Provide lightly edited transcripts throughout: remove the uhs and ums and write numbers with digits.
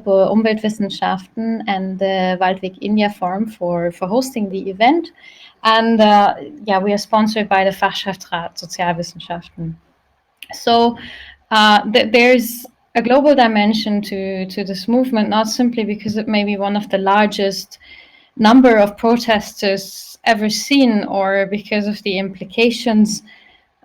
Umweltwissenschaften and the Waldweg India Forum for hosting the event. And we are sponsored by the Fachschaftsrat Sozialwissenschaften. So there's a global dimension to this movement, not simply because it may be one of the largest number of protesters ever seen, or because of the implications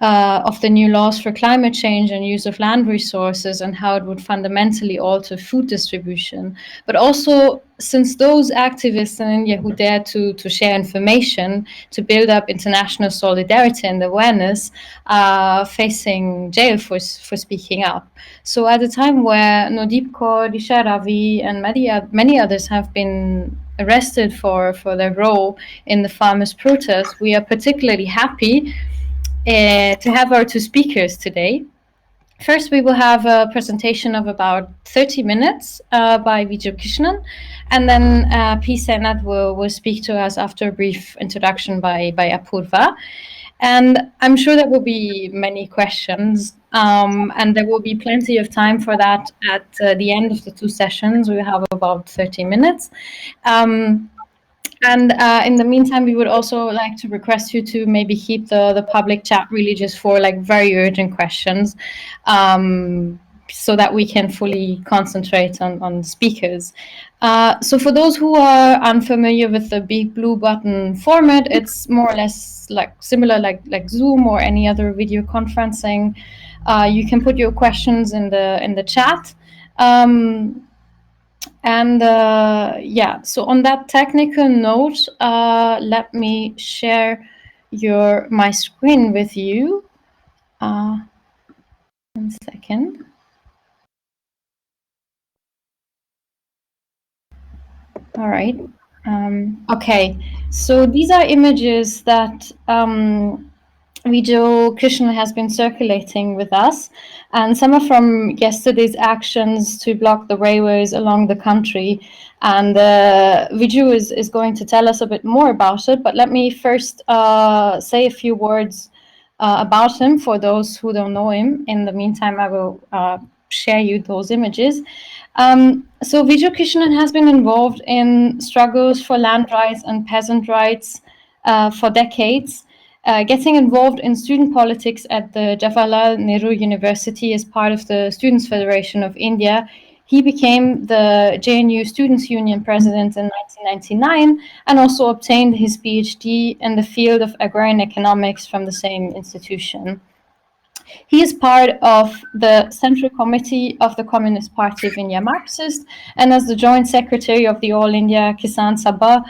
of the new laws for climate change and use of land resources and how it would fundamentally alter food distribution, but also since those activists in India who dare to share information, to build up international solidarity and awareness, are facing jail for speaking up. So at a time where Nodeep Kaur, Disha Ravi and many others have been arrested for their role in the farmers' protest, we are particularly happy to have our two speakers today. First, we will have a presentation of about 30 minutes by Vijay Krishnan, and then P. Sainath will speak to us after a brief introduction by Apurva. And I'm sure there will be many questions, and there will be plenty of time for that at the end of the two sessions. We have about 30 minutes. And in the meantime, we would also like to request you to maybe keep the public chat really just for like very urgent questions, so that we can fully concentrate on speakers. So for those who are unfamiliar with the big blue button format, it's more or less like similar like Zoom or any other video conferencing. You can put your questions in the chat. So on that technical note, let me share my screen with you. 1 second. All right. Okay. So these are images that Vijay Krishnan has been circulating with us, and some are from yesterday's actions to block the railways along the country. And Vijay is going to tell us a bit more about it, but let me first say a few words about him for those who don't know him. In the meantime, I will share you those images. So Vijay Krishnan has been involved in struggles for land rights and peasant rights for decades. Getting involved in student politics at the Jawaharlal Nehru University as part of the Students' Federation of India, he became the JNU Students' Union president in 1999 and also obtained his PhD in the field of agrarian economics from the same institution. He is part of the Central Committee of the Communist Party of India Marxist, and as the Joint Secretary of the All India Kisan Sabha,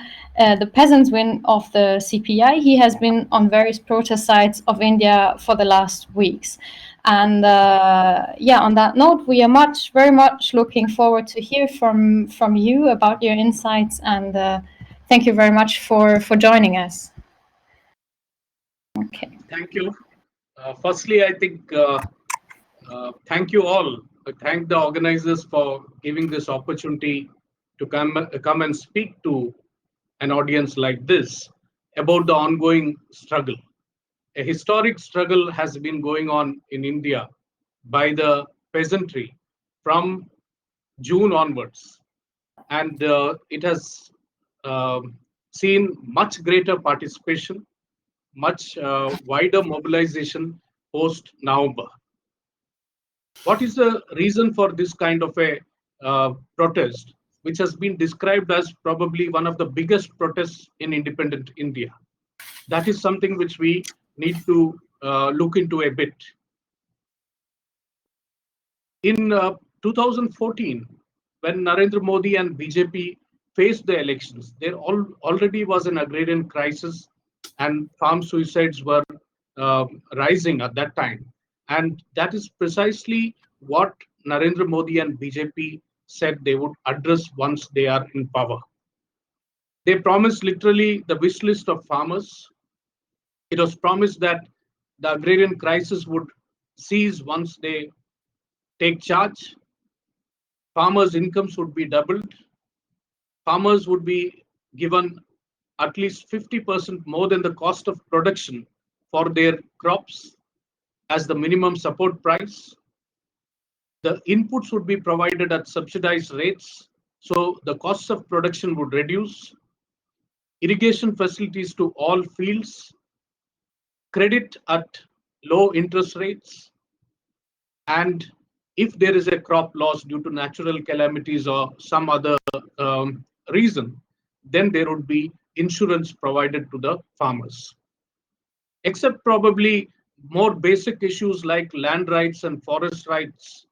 the peasants' wing of the CPI, he has been on various protest sites of India for the last weeks. And on that note, we are very much looking forward to hear from you about your insights, and thank you very much for joining us. Okay. Thank you. Firstly, I think thank you all. I thank the organizers for giving this opportunity to come and speak to an audience like this about the ongoing struggle. A historic struggle has been going on in India by the peasantry from June onwards, and it has seen much greater participation, much wider mobilization post-November. What is the reason for this kind of a protest, which has been described as probably one of the biggest protests in independent India? That is something which we need to look into a bit. In 2014, when Narendra Modi and BJP faced the elections, there already was an agrarian crisis and farm suicides were rising at that time. And that is precisely what Narendra Modi and BJP said they would address once they are in power. They promised literally the wish list of farmers. It was promised that the agrarian crisis would cease once they take charge. Farmers' incomes would be doubled. Farmers would be given at least 50% more than the cost of production for their crops as the minimum support price. The inputs would be provided at subsidized rates, so the costs of production would reduce. Irrigation facilities to all fields, credit at low interest rates, and if there is a crop loss due to natural calamities or some other reason, then there would be insurance provided to the farmers. Except probably more basic issues like land rights and forest rights,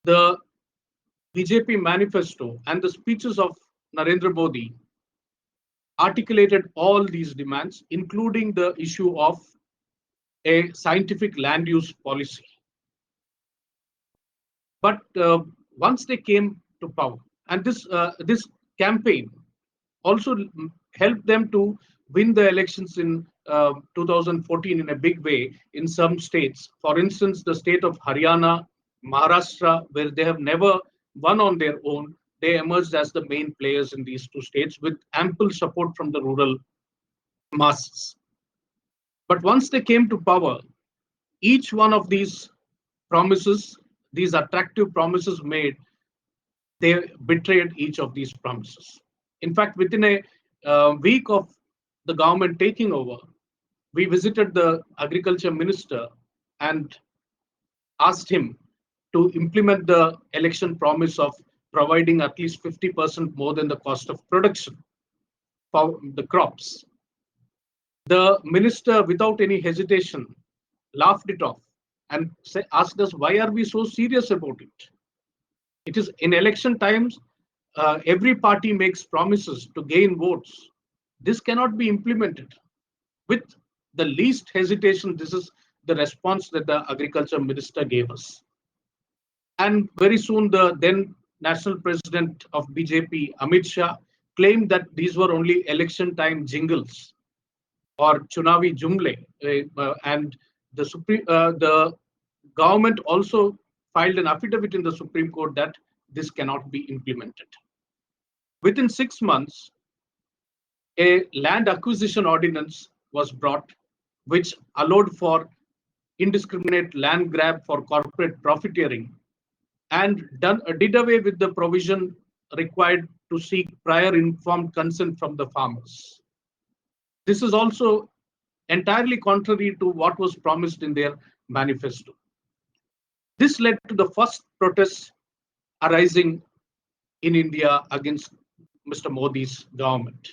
the BJP manifesto and the speeches of Narendra Modi articulated all these demands, including the issue of a scientific land use policy. But once they came to power, and this campaign also helped them to win the elections in 2014 in a big way in some states. For instance, the state of Haryana, Maharashtra, where they have never won on their own, they emerged as the main players in these two states with ample support from the rural masses. But once they came to power, each one of these promises, these attractive promises made, they betrayed each of these promises. In fact, within a week of the government taking over, we visited the agriculture minister and asked him to implement the election promise of providing at least 50% more than the cost of production for the crops. The minister, without any hesitation, laughed it off and asked us, why are we so serious about it? It is in election times, every party makes promises to gain votes. This cannot be implemented. With the least hesitation, this is the response that the agriculture minister gave us. And very soon, the then national president of BJP, Amit Shah, claimed that these were only election time jingles or chunavi jumle, and the government also filed an affidavit in the Supreme Court that this cannot be implemented. Within 6 months, a land acquisition ordinance was brought, which allowed for indiscriminate land grab for corporate profiteering and did away with the provision required to seek prior informed consent from the farmers. This is also entirely contrary to what was promised in their manifesto. This led to the first protests arising in India against Mr. Modi's government.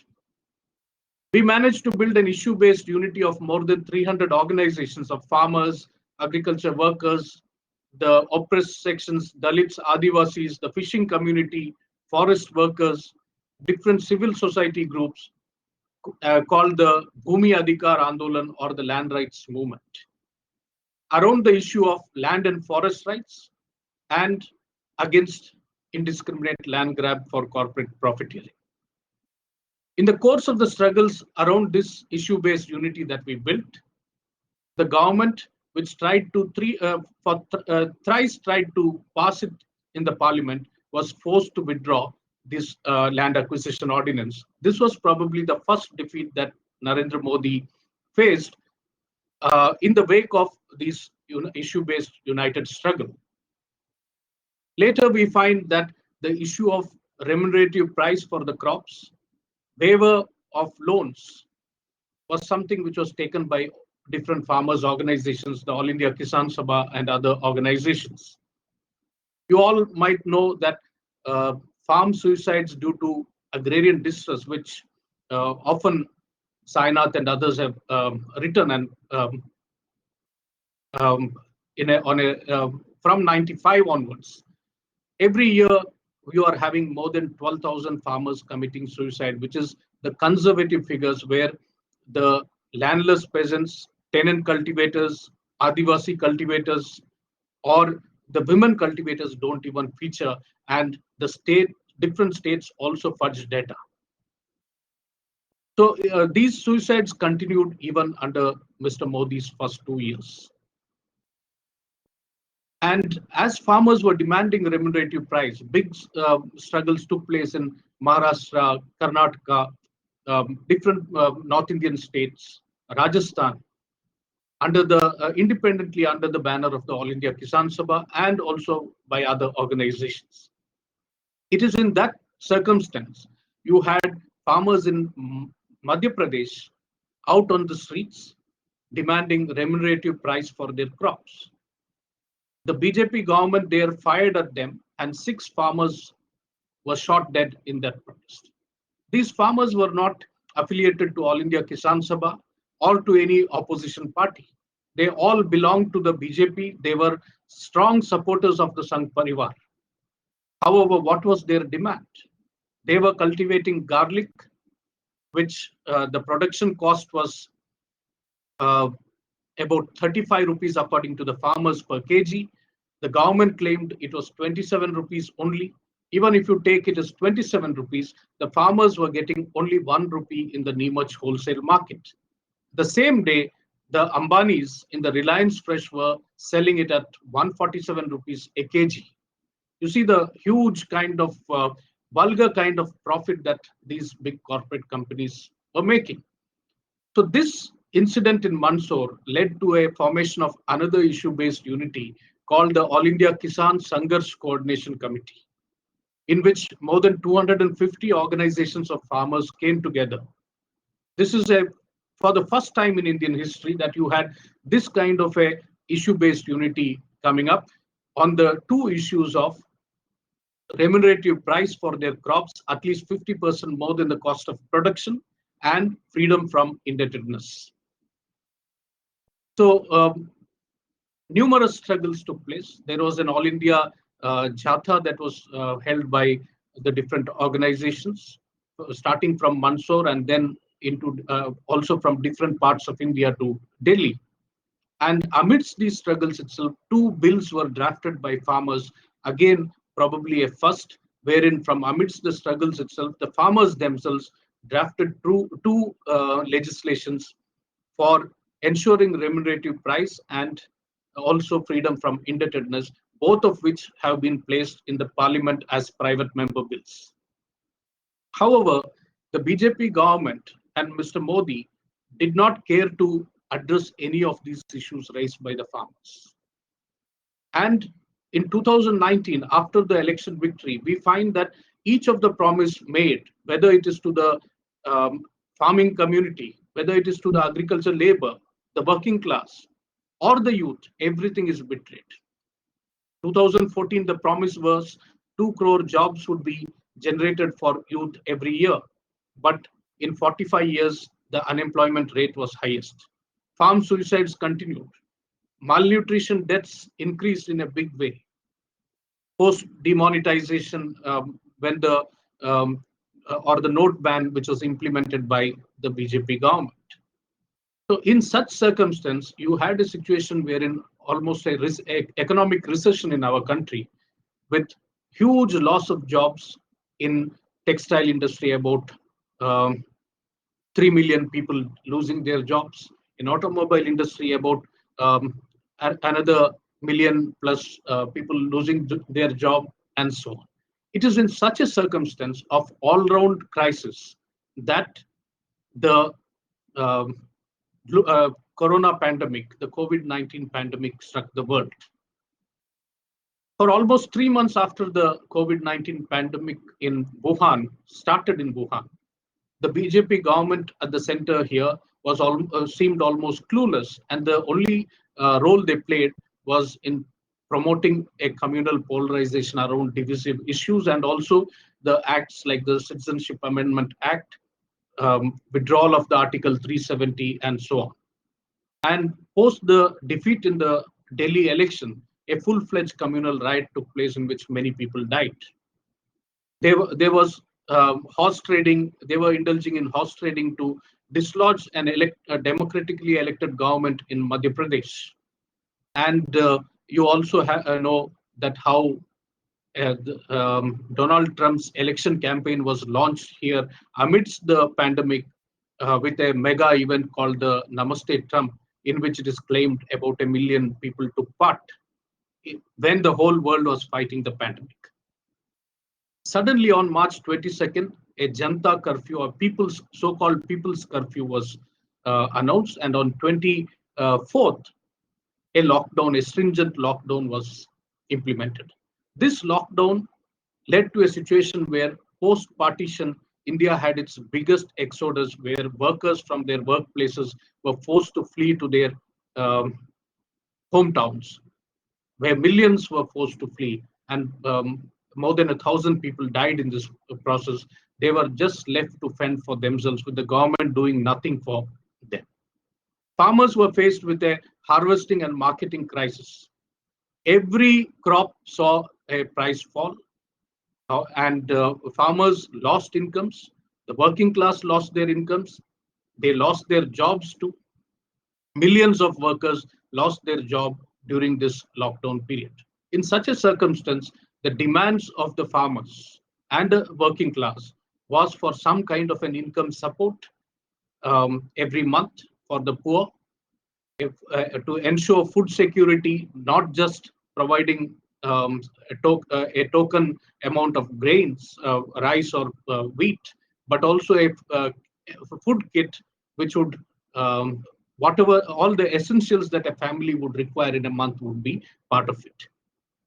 We managed to build an issue-based unity of more than 300 organizations of farmers, agriculture workers, the oppressed sections, Dalits, Adivasis, the fishing community, forest workers, different civil society groups called the Bhumi Adhikar Andolan or the land rights movement, around the issue of land and forest rights and against indiscriminate land grab for corporate profiteering. In the course of the struggles around this issue-based unity that we built, the government, which tried to thrice tried to pass it in the parliament, was forced to withdraw this land acquisition ordinance. This was probably the first defeat that Narendra Modi faced in the wake of this issue-based united struggle. Later, we find that the issue of remunerative price for the crops, waiver of loans, was something which was taken by different farmers' organizations, the All India Kisan Sabha and other organizations. You all might know that farm suicides due to agrarian distress, which often Sainath and others have written, and from 95 onwards, every year we are having more than 12,000 farmers committing suicide, which is the conservative figures where the landless peasants, tenant cultivators, Adivasi cultivators, or the women cultivators don't even feature, and the different states also fudge data. So these suicides continued even under Mr. Modi's first 2 years. And as farmers were demanding remunerative price, big struggles took place in Maharashtra, Karnataka, different North Indian states, Rajasthan. independently under the banner of the All India Kisan Sabha and also by other organizations. It is in that circumstance you had farmers in Madhya Pradesh out on the streets demanding remunerative price for their crops. The BJP government there fired at them, and 6 farmers were shot dead in that protest. These farmers were not affiliated to All India Kisan Sabha or to any opposition party. They all belonged to the BJP. They were strong supporters of the Sangh Parivar. However, what was their demand? They were cultivating garlic, which the production cost was about 35 rupees according to the farmers per kg. The government claimed it was 27 rupees only. Even if you take it as 27 rupees, the farmers were getting only 1 rupee in the Neemach wholesale market. The same day, the Ambanis in the Reliance Fresh were selling it at 147 rupees a kg. You see the huge kind of vulgar kind of profit that these big corporate companies were making. So this incident in Mandsaur led to a formation of another issue-based unity called the All India Kisan Sangharsh Coordination Committee, in which more than 250 organizations of farmers came together. This is for the first time in Indian history that you had this kind of a issue-based unity coming up on the 2 issues of remunerative price for their crops, at least 50% more than the cost of production, and freedom from indebtedness. So numerous struggles took place. There was an All India Jatha that was held by the different organizations, starting from Mandsaur and then into also from different parts of India to Delhi. And amidst these struggles itself, 2 bills were drafted by farmers, again, probably a first, wherein from amidst the struggles itself, the farmers themselves drafted 2 legislations for ensuring remunerative price and also freedom from indebtedness, both of which have been placed in the parliament as private member bills. However, the BJP government and Mr. Modi did not care to address any of these issues raised by the farmers. And in 2019, after the election victory, we find that each of the promise made, whether it is to the farming community, whether it is to the agricultural labor, the working class, or the youth, everything is betrayed. 2014, the promise was 2 crore jobs would be generated for youth every year. But in 45 years, the unemployment rate was highest. Farm suicides continued. Malnutrition deaths increased in a big way. Post demonetization, when the or the note ban, which was implemented by the BJP government. So in such circumstance, you had a situation wherein almost a economic recession in our country, with huge loss of jobs in textile industry, about 3 million people losing their jobs. In automobile industry, about another million plus people losing their job, and so on. It is in such a circumstance of all-round crisis that the corona pandemic, the COVID-19 pandemic, struck the world. For almost 3 months after the COVID-19 pandemic in Wuhan started in Wuhan, the BJP government at the center here was seemed almost clueless, and the only role they played was in promoting a communal polarization around divisive issues, and also the acts like the Citizenship Amendment Act, withdrawal of the Article 370, and so on. And post the defeat in the Delhi election, a full-fledged communal riot took place in which many people died. There was horse trading. They were indulging in horse trading to dislodge a democratically elected government in Madhya Pradesh. And you also know that how Donald Trump's election campaign was launched here amidst the pandemic with a mega event called the Namaste Trump, in which it is claimed about 1 million people took part when the whole world was fighting the pandemic. Suddenly on March 22nd, a Janta curfew, or so-called people's curfew, was announced, and on 20 4th, a stringent lockdown was implemented. This lockdown led to a situation where post-partition India had its biggest exodus, where workers from their workplaces were forced to flee to their um, hometowns, where millions were forced to flee, and more than 1,000 people died in this process. They were just left to fend for themselves, with the government doing nothing for them. Farmers were faced with a harvesting and marketing crisis. Every crop saw a price fall, and farmers lost incomes. The working class lost their incomes. They lost their jobs too. Millions of workers lost their job during this lockdown period. In such a circumstance, the demands of the farmers and the working class was for some kind of an income support every month for the poor, to ensure food security, not just providing a token amount of grains, rice or wheat, but also a food kit which would, whatever, all the essentials that a family would require in a month would be part of it.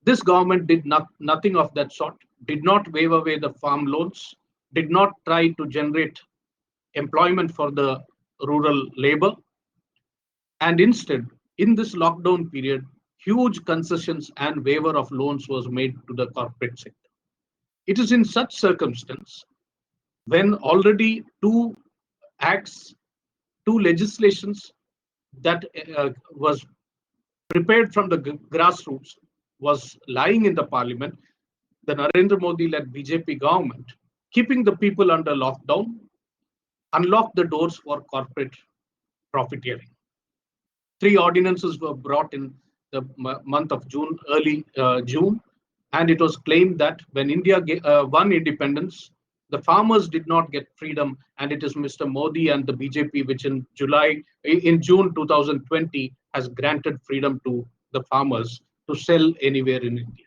This government did nothing of that sort, did not waive away the farm loans, did not try to generate employment for the rural labor, and instead, in this lockdown period, huge concessions and waiver of loans was made to the corporate sector. It is in such circumstance, when already two acts, two legislations that was prepared from the grassroots was lying in the parliament, the Narendra Modi-led BJP government, keeping the people under lockdown, unlocked the doors for corporate profiteering. 3 ordinances were brought in the month of June, early June, and it was claimed that when India won independence, the farmers did not get freedom, and it is Mr. Modi and the BJP which in June 2020 has granted freedom to the farmers to sell anywhere in India.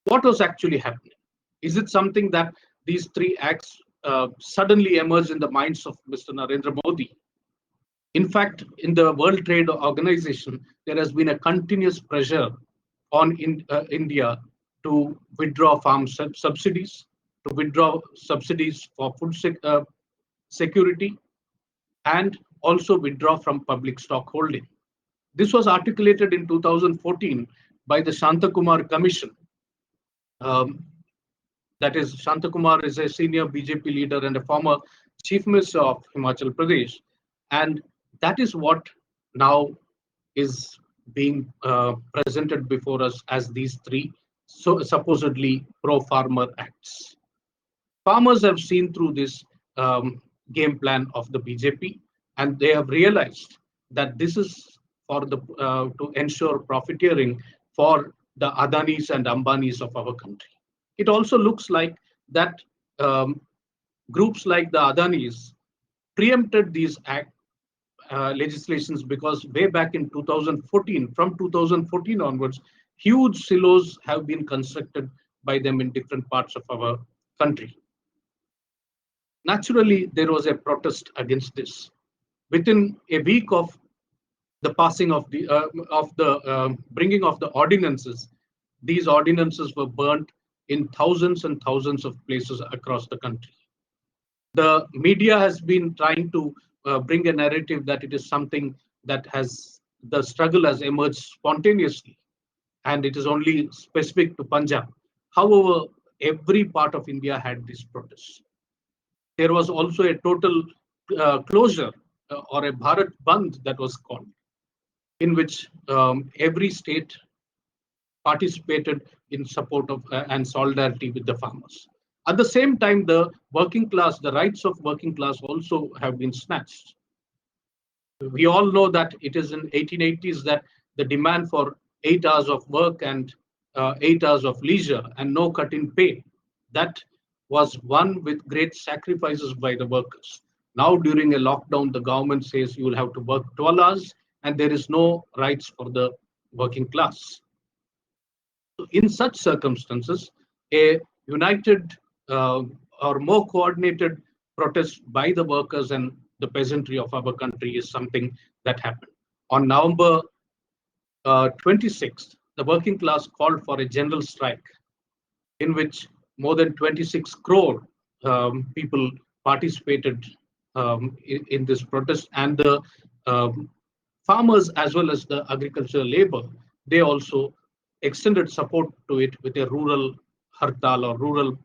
What was actually happening? Is it something that these 3 acts suddenly emerged in the minds of Mr. Narendra Modi? In fact, in the World Trade Organization, there has been a continuous pressure on India to withdraw farm subsidies, to withdraw subsidies for food security, and also withdraw from public stock holding. This was articulated in 2014 by the Shantakumar Commission. That is, Shantakumar is a senior BJP leader and a former Chief Minister of Himachal Pradesh. And that is what now is being presented before us as these 3 supposedly pro-farmer acts. Farmers have seen through this game plan of the BJP, and they have realized that this is for the to ensure profiteering for the Adanis and Ambanis of our country. It also looks like that groups like the Adanis preempted these legislations, because way back in 2014, from 2014 onwards, huge silos have been constructed by them in different parts of our country. Naturally, there was a protest against this. Within a week of the passing of the bringing of the ordinances, these ordinances were burnt in thousands and thousands of places across the country. The media has been trying to bring a narrative that it is something that the struggle has emerged spontaneously, and it is only specific to Punjab. However, every part of India had these protests. There was also a total closure or a Bharat Bandh that was called, in which every state participated in support of and solidarity with the farmers. At the same time, the working class, the rights of working class also have been snatched. We all know that it is in 1880s that the demand for 8 hours of work and 8 hours of leisure and no cut in pay, that was won with great sacrifices by the workers. Now, during a lockdown, the government says you will have to work 12 hours and there is no rights for the working class. In such circumstances, a united or more coordinated protest by the workers and the peasantry of our country is something that happened. On November 26th, the working class called for a general strike in which more than 26 crore people participated in this protest, and the um, farmers as well as the agricultural labor, they also extended support to it with a rural hartal or rural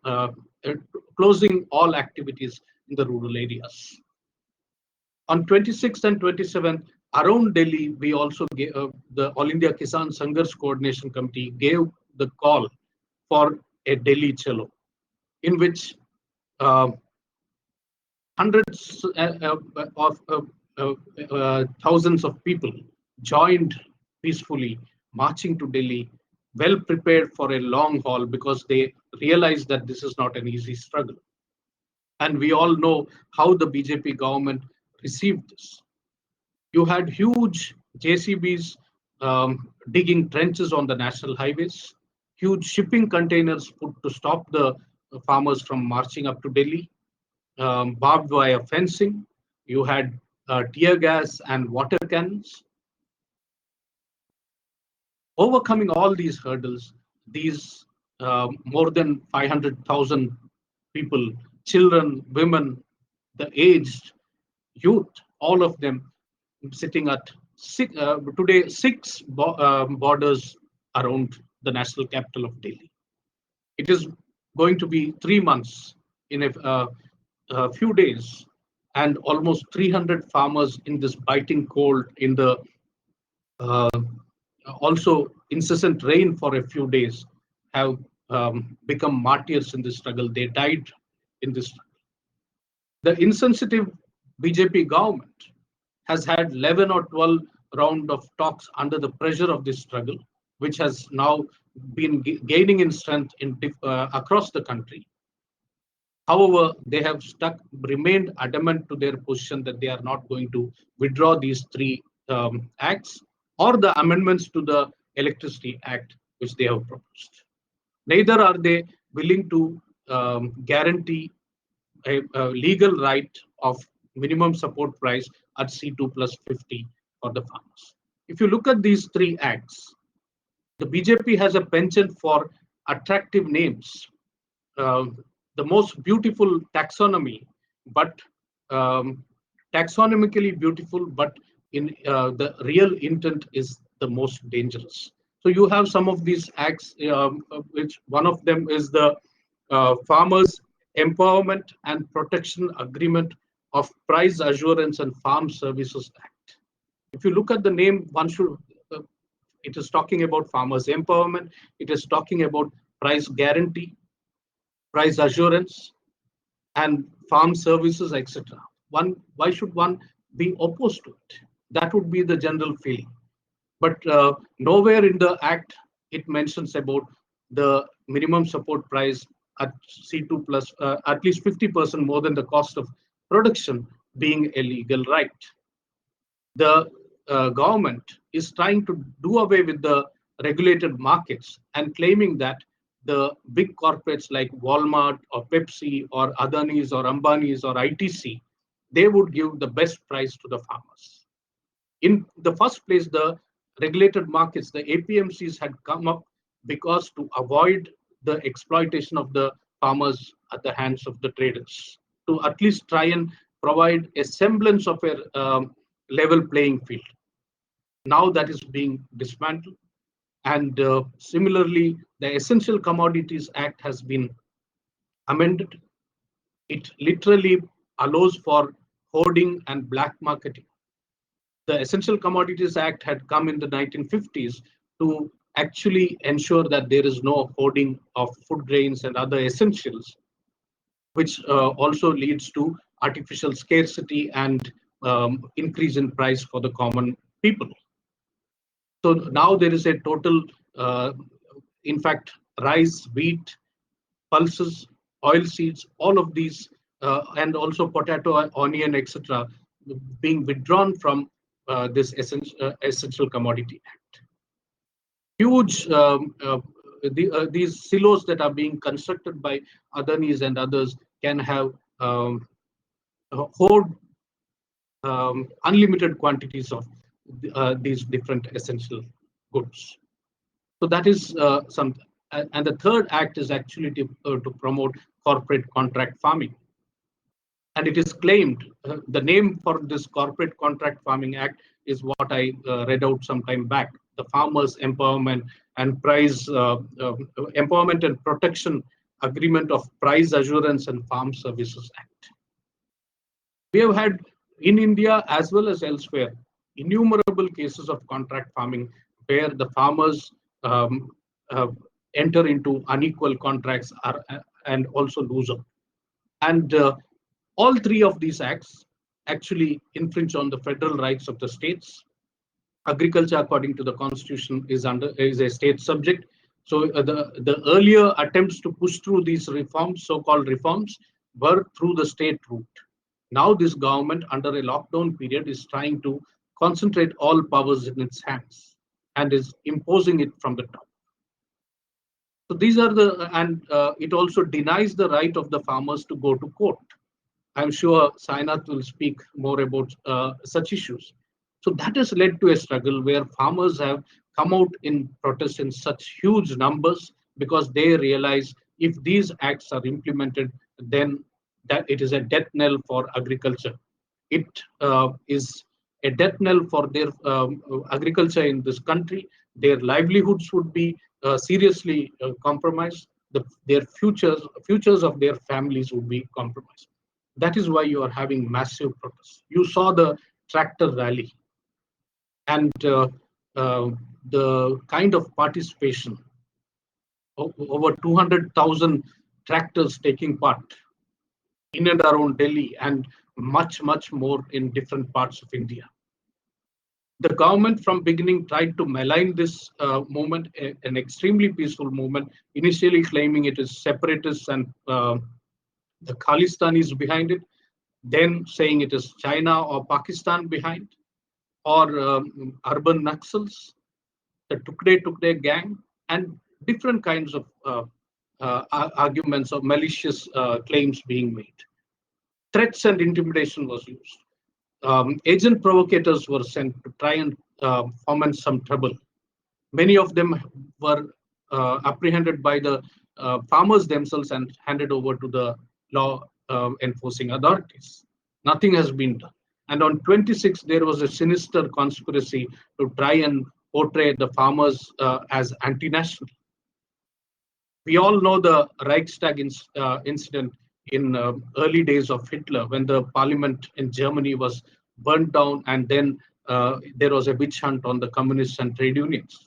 closing all activities in the rural areas. On 26th and 27th, around Delhi, we also gave, the All India Kisan Sangharsh Coordination Committee gave the call for a Delhi Chalo, in which hundreds of thousands of people joined peacefully, marching to Delhi, well prepared for a long haul because they realized that this is not an easy struggle. And we all know how the BJP government received this. You had huge JCBs digging trenches on the national highways, huge shipping containers put to stop the farmers from marching up to Delhi, barbed wire fencing, you had tear gas and water cannons. Overcoming all these hurdles, these more than 500,000 people, children, women, the aged, youth, all of them sitting at today six borders around the national capital of Delhi. It is going to be 3 months in a few days, and almost 300 farmers in this biting cold, in the uh, also incessant rain for a few days, have become martyrs in this struggle. They died in this struggle. The insensitive BJP government has had 11 or 12 rounds of talks under the pressure of this struggle, which has now been gaining in strength across the country. However, they have remained adamant to their position that they are not going to withdraw these three acts or the amendments to the Electricity Act which they have proposed. Neither are they willing to guarantee a legal right of minimum support price at C2 plus 50 for the farmers. If you look at these three acts, the BJP has a penchant for attractive names, uh, the most beautiful taxonomy, but taxonomically beautiful, but in the real intent is the most dangerous. So you have some of these acts, which one of them is the Farmers Empowerment and Protection Agreement of Price Assurance and Farm Services Act. If you look at the name, one should it is talking about farmers empowerment, it is talking about price guarantee, price assurance, and farm services, etc. Why should one be opposed to it? That would be the general feeling. But nowhere in the act it mentions about the minimum support price at C2 plus at least 50% more than the cost of production being a legal right. The government is trying to do away with the regulated markets and claiming that the big corporates like Walmart or Pepsi or Adani's or Ambani's or ITC, they would give the best price to the farmers. In the first place, the regulated markets, the APMCs, had come up because to avoid the exploitation of the farmers at the hands of the traders, to at least try and provide a semblance of a level playing field. Now that is being dismantled. And similarly, the Essential Commodities Act has been amended. It literally allows for hoarding and black marketing. The Essential Commodities Act had come in the 1950s to actually ensure that there is no hoarding of food grains and other essentials, which also leads to artificial scarcity and increase in price for the common people. So now there is a total, in fact, rice, wheat, pulses, oil seeds, all of these, and also potato, onion, etc., being withdrawn from this Essential Commodity Act. Huge these silos that are being constructed by Adanis and others can have hoard unlimited quantities of these different essential goods. So that is some. And the third act is actually to promote corporate contract farming. And it is claimed, the name for this Corporate Contract Farming Act is what I read out some time back, the Farmers Empowerment and Empowerment and Protection Agreement of Price Assurance and Farm Services Act. We have had in India as well as elsewhere innumerable cases of contract farming where the farmers enter into unequal contracts and also lose out. And all three of these acts actually infringe on the federal rights of the states. Agriculture, according to the Constitution, is a state subject. So the earlier attempts to push through these reforms, so-called reforms, were through the state route. Now this government, under a lockdown period, is trying to concentrate all powers in its hands and is imposing it from the top. So these are and it also denies the right of the farmers to go to court. I'm sure Sainath will speak more about such issues. So that has led to a struggle where farmers have come out in protest in such huge numbers because they realize if these acts are implemented, then that it is a death knell for agriculture. It is a death knell for their agriculture in this country. Their livelihoods would be seriously compromised. Their futures of their families would be compromised. That is why you are having massive protests. You saw the tractor rally and the kind of participation, over 200,000 tractors taking part in and around Delhi and much, much more in different parts of India. The government from beginning tried to malign this movement, an extremely peaceful movement, initially claiming it is separatists and the Khalistanis behind it, then saying it is China or Pakistan behind, or urban Naxals, the Tukde gang, and different kinds of arguments or malicious claims being made. Threats and intimidation was used. Agent provocators were sent to try and foment some trouble. Many of them were apprehended by the farmers themselves and handed over to the law enforcing authorities. Nothing has been done. And on 26th, there was a sinister conspiracy to try and portray the farmers as anti-national. We all know the Reichstag incident in early days of Hitler, when the parliament in Germany was burnt down, and then there was a witch hunt on the communists and trade unions.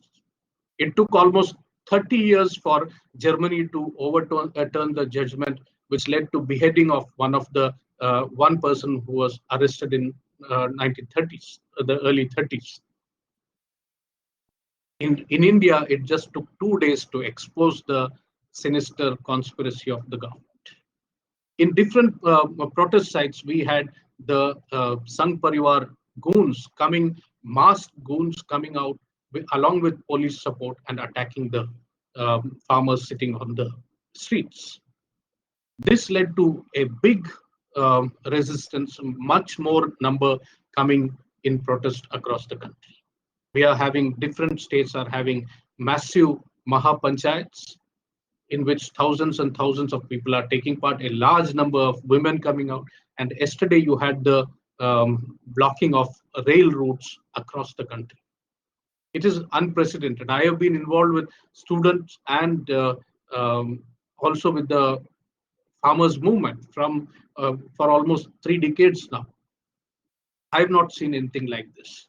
It took almost 30 years for Germany to overturn the judgment, which led to beheading of one person who was arrested in 1930s, the early 30s. In India, it just took 2 days to expose the sinister conspiracy of the government. In different protest sites, we had the Sangh Parivar goons masked goons coming out along with police support and attacking the farmers sitting on the streets. This led to a big resistance, much more number coming in protest across the country. Different states are having massive Mahapanchayats in which thousands and thousands of people are taking part, a large number of women coming out. And yesterday you had the blocking of rail routes across the country. It is unprecedented. I have been involved with students and also with the farmers movement for almost 3 decades now. I have not seen anything like this.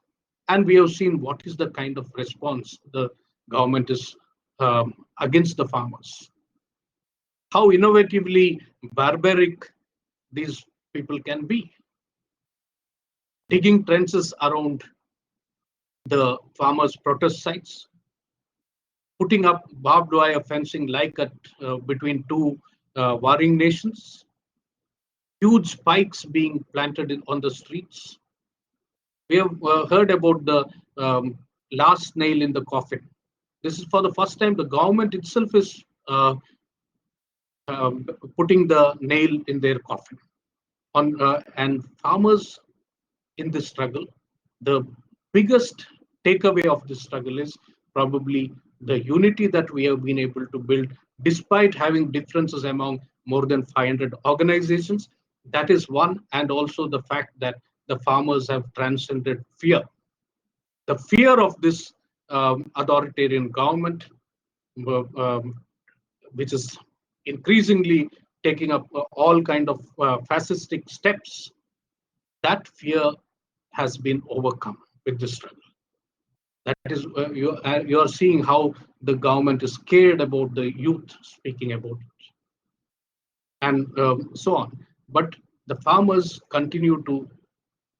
And we have seen what is the kind of response the government is against the farmers. How innovatively barbaric these people can be. Digging trenches around the farmers' protest sites, putting up barbed wire fencing like between two warring nations, huge spikes being planted on the streets. We have heard about the last nail in the coffin. This is for the first time the government itself is putting the nail in their coffin. And farmers in this struggle, the biggest takeaway of this struggle is probably the unity that we have been able to build despite having differences among more than 500 organizations. That is one, and also the fact that the farmers have transcended fear. The fear of this authoritarian government, which is increasingly taking up all kind of fascistic steps, that fear has been overcome with this struggle. That is, you are seeing how the government is scared about the youth speaking about it, and so on. But the farmers continue to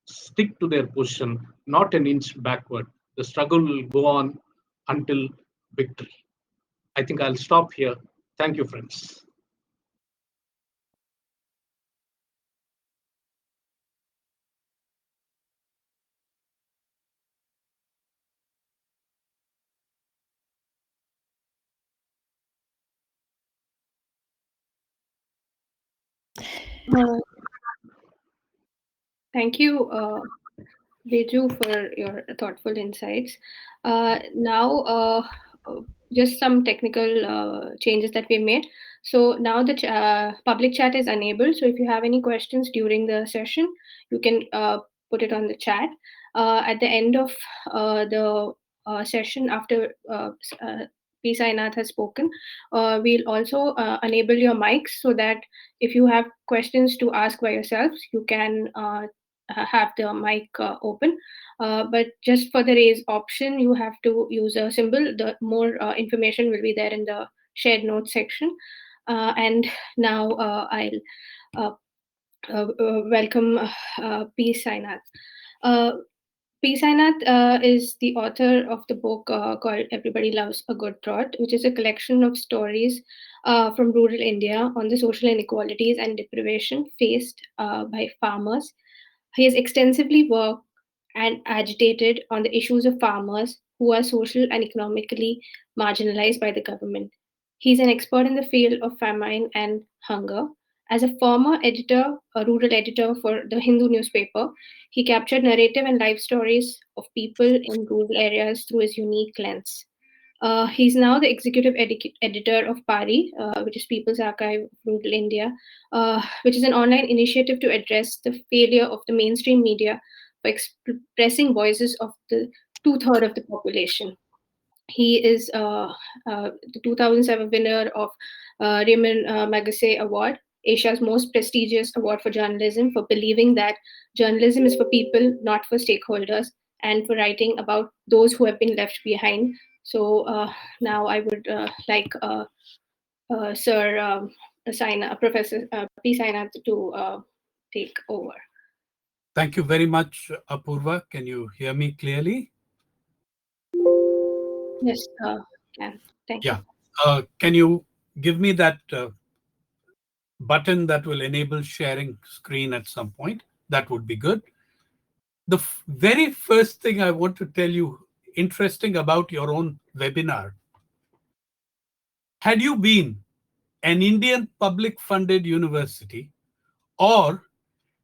stick to their position, not an inch backward. The struggle will go on until victory. I think I'll stop here. Thank you, friends. Thank you, Viju, for your thoughtful insights. Now, just some technical changes that we made. So now the public chat is enabled. So if you have any questions during the session, you can put it on the chat. At the end of the session, after P. Sainath has spoken, we'll also enable your mics so that if you have questions to ask by yourselves, you can have the mic open. But just for the raise option, you have to use a symbol. The more information will be there in the shared notes section. And now I'll welcome P. Sainath. P. Sainath is the author of the book called Everybody Loves a Good Trot, which is a collection of stories from rural India on the social inequalities and deprivation faced by farmers. He has extensively worked and agitated on the issues of farmers who are social and economically marginalized by the government. He's an expert in the field of famine and hunger. As a former editor, a rural editor for the Hindu newspaper, he captured narrative and life stories of people in rural areas through his unique lens. He's now the executive editor of PARI, which is People's Archive of Rural India, which is an online initiative to address the failure of the mainstream media for expressing voices of the two-thirds of the population. He is the 2007 winner of Raymond Magsaye Award, Asia's most prestigious award for journalism, for believing that journalism is for people, not for stakeholders, and for writing about those who have been left behind. So now I would like Sir Professor P. Sainath to take over. Thank you very much, Apurva. Can you hear me clearly? Yes, can. Thank you. Yeah. Can you give me that button that will enable sharing screen at some point? That would be good. The very first thing I want to tell you, interesting about your own webinar. Had you been an Indian public funded university, or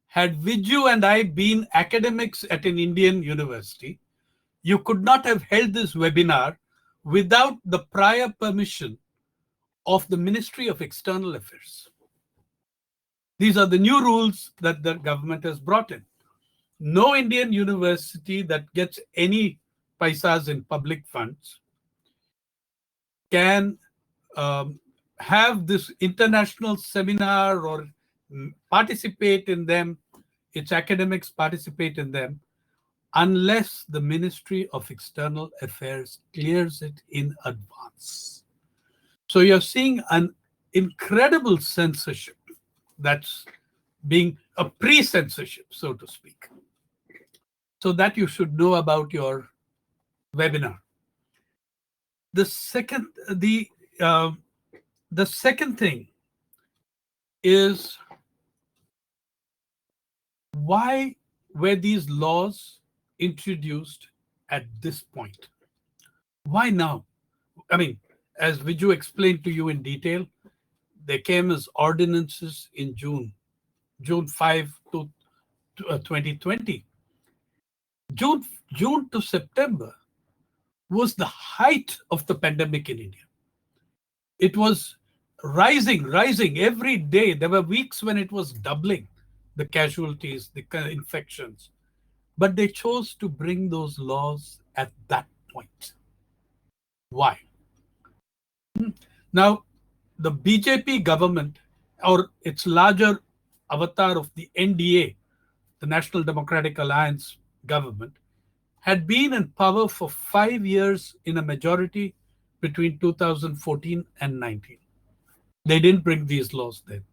had Viju and I been academics at an Indian university, you could not have held this webinar without the prior permission of the Ministry of External Affairs. These are the new rules that the government has brought in. No Indian university that gets any paisas in public funds can have this international seminar or participate in them, its academics participate in them, unless the Ministry of External Affairs clears it in advance. So you're seeing an incredible censorship that's being a pre-censorship, so to speak. So that you should know about your webinar. The second thing is, why were these laws introduced at this point? Why now? I mean, as Viju explained to you in detail, they came as ordinances in June 5 to 2020. June to September was the height of the pandemic in India. It was rising every day. There were weeks when it was doubling the casualties, the infections. But they chose to bring those laws at that point. Why? Now, the BJP government, or its larger avatar of the NDA, the National Democratic Alliance government, had been in power for 5 years in a majority between 2014 and 19. They didn't bring these laws then.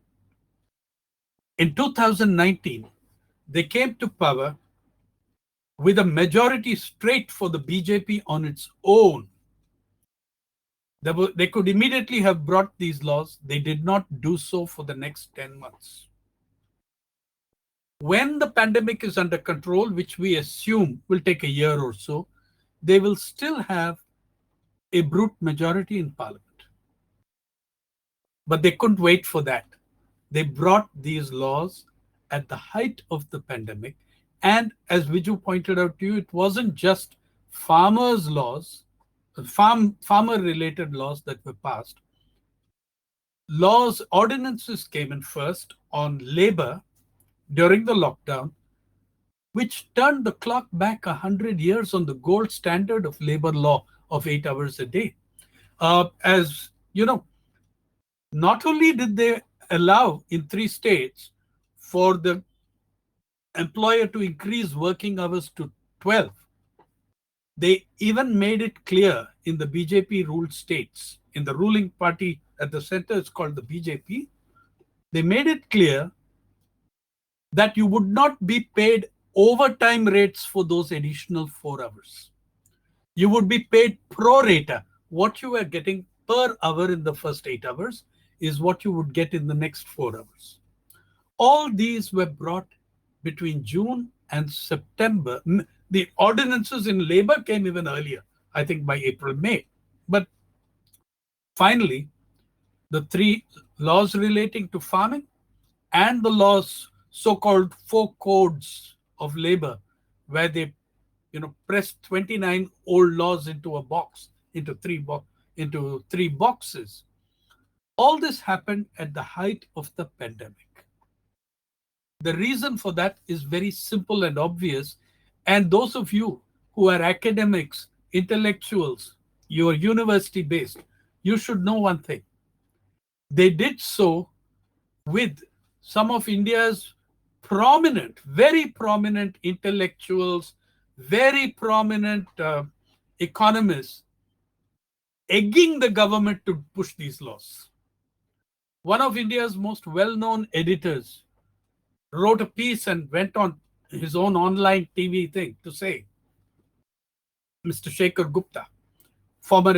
In 2019, they came to power with a majority straight for the BJP on its own. They could immediately have brought these laws. They did not do so for the next 10 months. When the pandemic is under control, which we assume will take a year or so, they will still have a brute majority in parliament. But they couldn't wait for that. They brought these laws at the height of the pandemic. And as Vijay pointed out to you, it wasn't just farmers' laws, farmer-related laws that were passed. Ordinances came in first on labor during the lockdown, which turned the clock back 100 years on the gold standard of labor law of 8 hours a day. As you know, not only did they allow in 3 states for the employer to increase working hours to 12, they even made it clear in the BJP ruled states, in the ruling party at the center, it's called the BJP. They made it clear that you would not be paid overtime rates for those additional 4 hours. You would be paid pro rata. What you were getting per hour in the first 8 hours is what you would get in the next 4 hours. All these were brought between June and September. The ordinances in labor came even earlier, I think by April, May. But finally, the 3 laws relating to farming and the laws, so-called 4 codes of labor, where they pressed 29 old laws into a box, into three boxes. All this happened at the height of the pandemic. The reason for that is very simple and obvious. And those of you who are academics, intellectuals, you are university-based, you should know one thing. They did so with some of India's very prominent intellectuals, very prominent economists, egging the government to push these laws. One of India's most well-known editors wrote a piece and went on his own online TV thing to say, Mr. Shekhar Gupta, former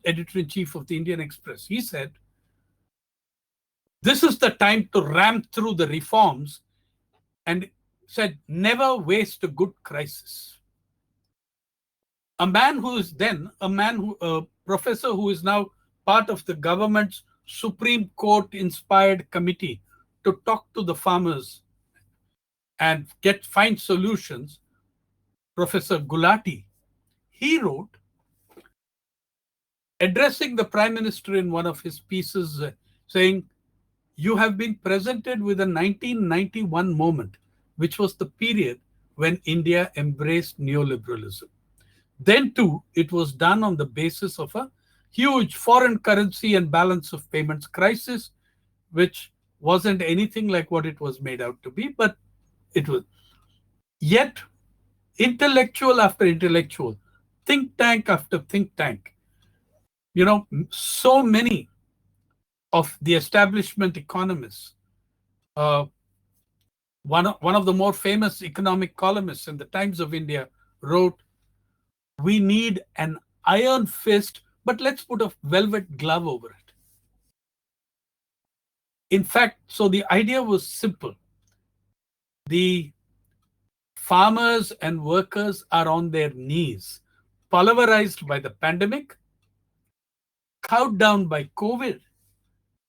editor-in-chief of the Indian Express, he said, this is the time to ram through the reforms, and said, never waste a good crisis. A professor who is now part of the government's Supreme Court inspired committee to talk to the farmers and find solutions, Professor Gulati, he wrote, addressing the Prime Minister in one of his pieces, saying, you have been presented with a 1991 moment, which was the period when India embraced neoliberalism. Then too, it was done on the basis of a huge foreign currency and balance of payments crisis, which wasn't anything like what it was made out to be, but it was. Yet, intellectual after intellectual, think tank after think tank, so many of the establishment economists, one of the more famous economic columnists in the Times of India wrote, we need an iron fist, but let's put a velvet glove over it. In fact, so the idea was simple. The farmers and workers are on their knees, pulverized by the pandemic, cowed down by COVID.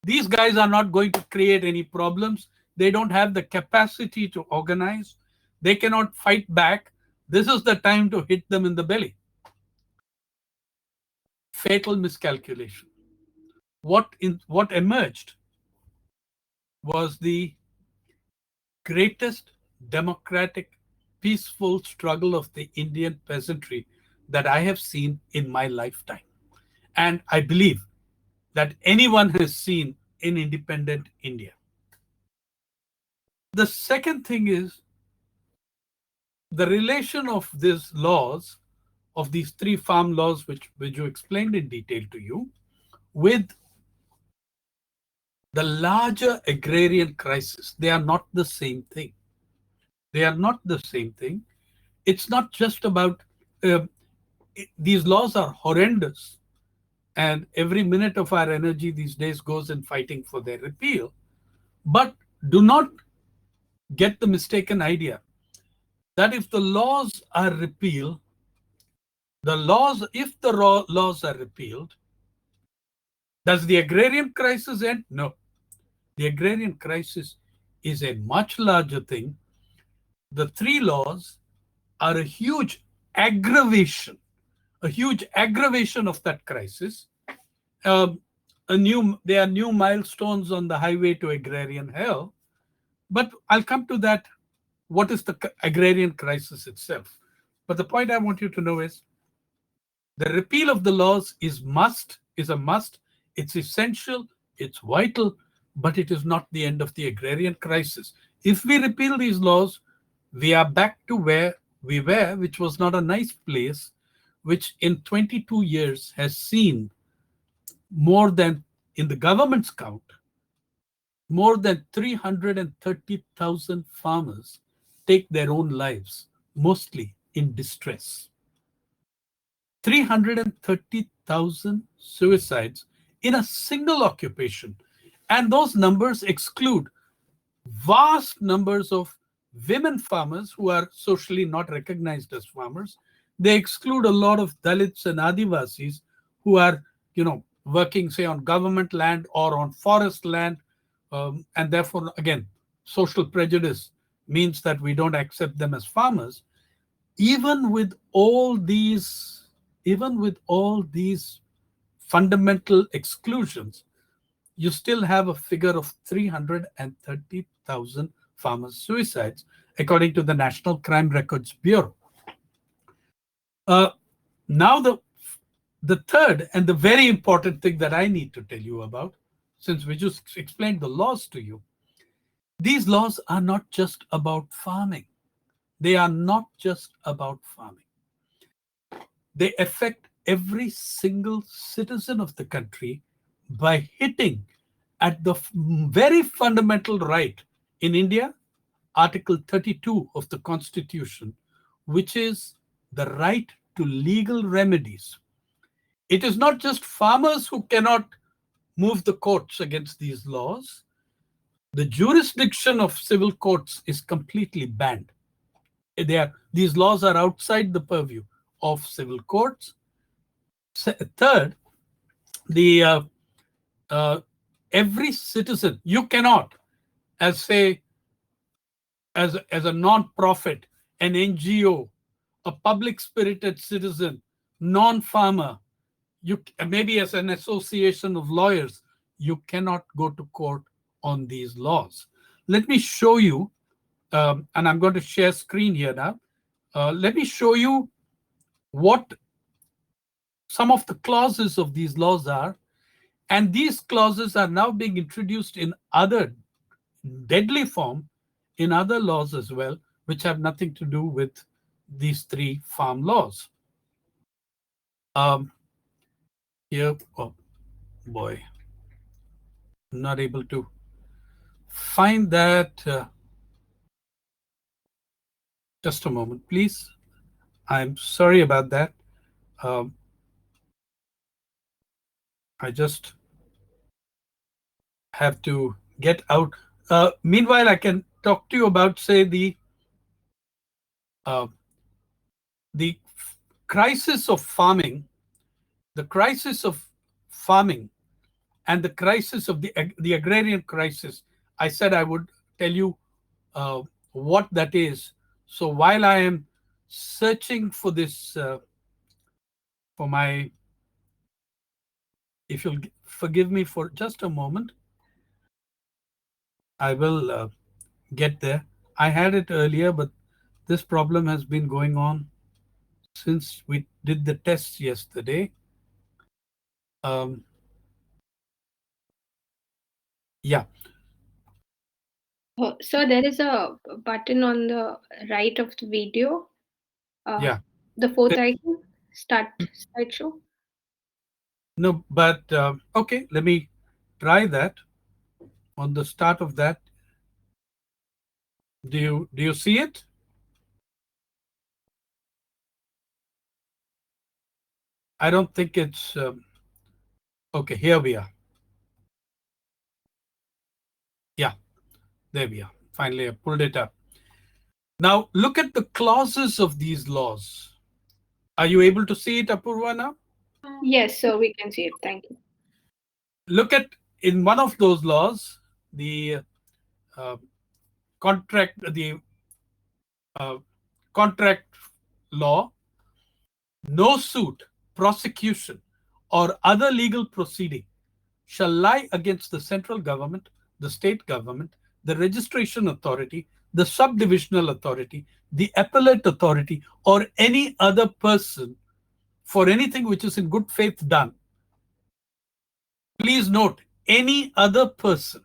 These guys are not going to create any problems. They don't have the capacity to organize. They cannot fight back. this is the time to hit them in the belly. Fatal miscalculation. What emerged was the greatest democratic, peaceful struggle of the Indian peasantry that I have seen in my lifetime. And I believe that anyone has seen in independent India. The second thing is the relation of these laws, of these three farm laws, which you explained in detail to you, with the larger agrarian crisis. They are not the same thing. They are not the same thing. It's not just about, these laws are horrendous, and every minute of our energy these days goes in fighting for their repeal. But do not get the mistaken idea that if the laws are repealed, if the laws are repealed, does the agrarian crisis end? No. The agrarian crisis is a much larger thing. The three laws are a huge aggravation of that crisis. There are new milestones on the highway to agrarian hell. But I'll come to that. What is the agrarian crisis itself? But the point I want you to know is the repeal of the laws is a must. It's essential. It's vital. But it is not the end of the agrarian crisis. If we repeal these laws, we are back to where we were, which was not a nice place, which in 22 years has seen more than, in the government's count, more than 330,000 farmers take their own lives, mostly in distress. 330,000 suicides in a single occupation. And those numbers exclude vast numbers of women farmers who are socially not recognized as farmers. They exclude a lot of Dalits and Adivasis who are, working, say, on government land or on forest land. And therefore, again, social prejudice means that we don't accept them as farmers. Even with all these fundamental exclusions, you still have a figure of 330,000 farmers' suicides, according to the National Crime Records Bureau. Now, the third and the very important thing that I need to tell you about, since we just explained the laws to you, these laws are not just about farming. They are not just about farming. They affect every single citizen of the country by hitting at the very fundamental right in India, Article 32 of the Constitution, which is the right to legal remedies. It is not just farmers who cannot move the courts against these laws. The jurisdiction of civil courts is completely banned. These laws are outside the purview of civil courts. Third, every citizen, you cannot, as a non-profit, an NGO, a public-spirited citizen, non-farmer, maybe as an association of lawyers, you cannot go to court on these laws. Let me show you, and I'm going to share screen here now. Let me show you what some of the clauses of these laws are. And these clauses are now being introduced in other deadly form in other laws as well, which have nothing to do with these three farm laws. Here, oh boy, I'm not able to find that. Just a moment, please. I'm sorry about that. I just have to get out. Meanwhile, I can talk to you about, say, the crisis of farming, and the crisis of the agrarian crisis. I said I would tell you what that is. So while I am searching for this, for my, if you'll forgive me for just a moment, I will get there. I had it earlier, but this problem has been going on since we did the tests yesterday. Yeah. So there is a button on the right of the video. Yeah. The fourth icon, start slideshow. No, but okay, let me try that. On the start of that, do you see it? I don't think it's okay. Here we are. Yeah, there we are. Finally, I pulled it up. Now look at the clauses of these laws. Are you able to see it, Apurva, now? Yes, so we can see it. Thank you. Look at, in one of those laws, the contract law, no suit, prosecution, or other legal proceeding shall lie against the central government, the state government, the registration authority, the subdivisional authority, the appellate authority, or any other person for anything which is in good faith done. Please note, any other person.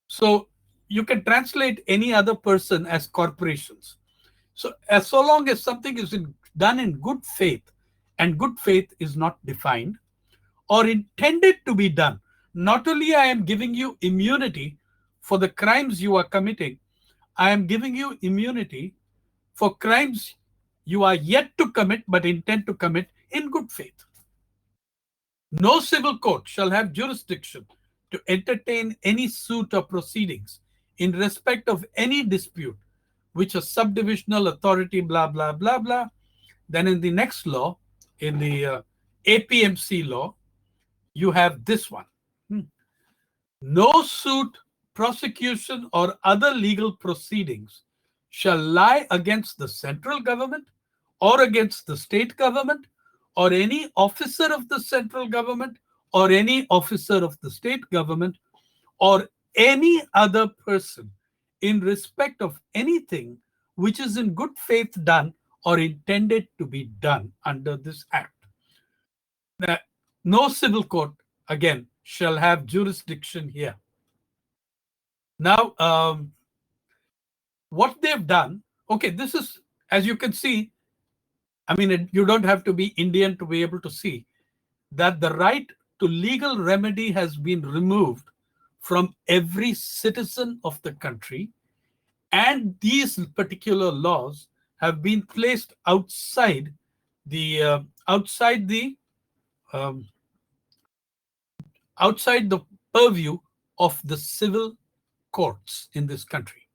So you can translate any other person as corporations. So long as something is done in good faith, and good faith is not defined or intended to be done, not only I am giving you immunity for the crimes you are committing, I am giving you immunity for crimes you are yet to commit but intend to commit in good faith. No civil court shall have jurisdiction to entertain any suit or proceedings in respect of any dispute which a subdivisional authority, blah, blah, blah, blah. Then in the next law, in the APMC law, you have this one. No suit, prosecution, or other legal proceedings shall lie against the central government or against the state government or any officer of the central government or any officer of the state government or any other person in respect of anything which is in good faith done or intended to be done under this act. Now, no civil court, again, shall have jurisdiction here. Now, what they've done, okay, this is, as you can see, I mean, you don't have to be Indian to be able to see that the right to legal remedy has been removed from every citizen of the country, and these particular laws have been placed outside the purview of the civil courts in this country.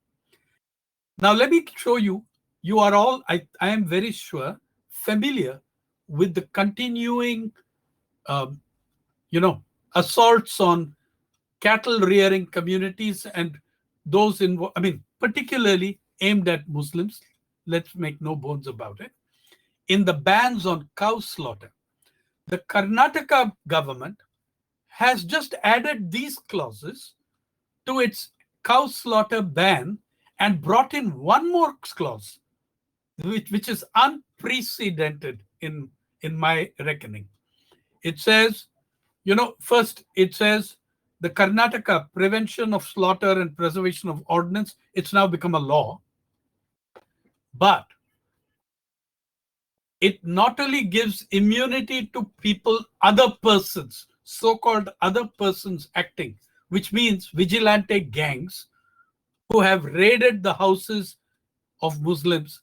Now, let me show you. You are all, I am very sure, familiar with the continuing, assaults on cattle rearing communities and those particularly aimed at Muslims. Let's make no bones about it. In the bans on cow slaughter, the Karnataka government has just added these clauses to its cow slaughter ban and brought in one more clause, which is unprecedented in my reckoning. It says, first it says the Karnataka Prevention of Slaughter and Preservation of Ordinance, it's now become a law. But it not only gives immunity to people, other persons, so-called other persons acting, which means vigilante gangs who have raided the houses of Muslims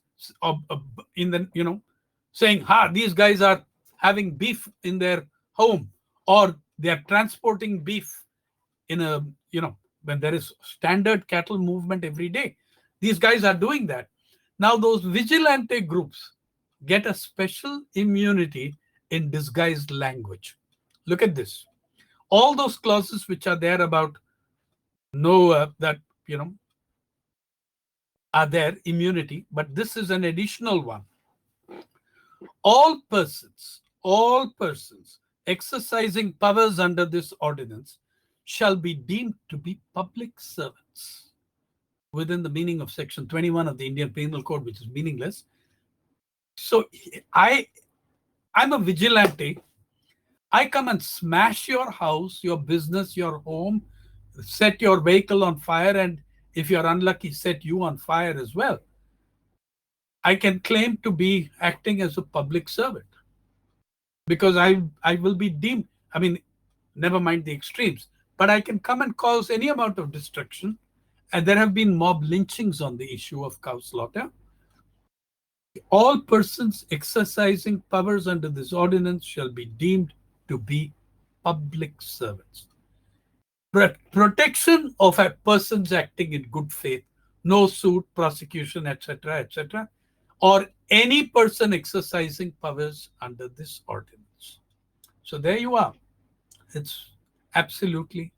saying, these guys are having beef in their home, or they are transporting beef in when there is standard cattle movement every day. These guys are doing that. Now those vigilante groups get a special immunity in disguised language. Look at this. All those clauses which are there about are there, immunity, but this is an additional one. All persons exercising powers under this ordinance shall be deemed to be public servants within the meaning of Section 21 of the Indian Penal Code, which is meaningless. So I'm a vigilante. I come and smash your house, your business, your home, set your vehicle on fire, and if you're unlucky, set you on fire as well. I can claim to be acting as a public servant because I will be deemed, I mean, never mind the extremes, but I can come and cause any amount of destruction. And there have been mob lynchings on the issue of cow slaughter. All persons exercising powers under this ordinance shall be deemed to be public servants. Protection of a person's acting in good faith, no suit, prosecution, etc., etc., or any person exercising powers under this ordinance. So there you are. It's absolutely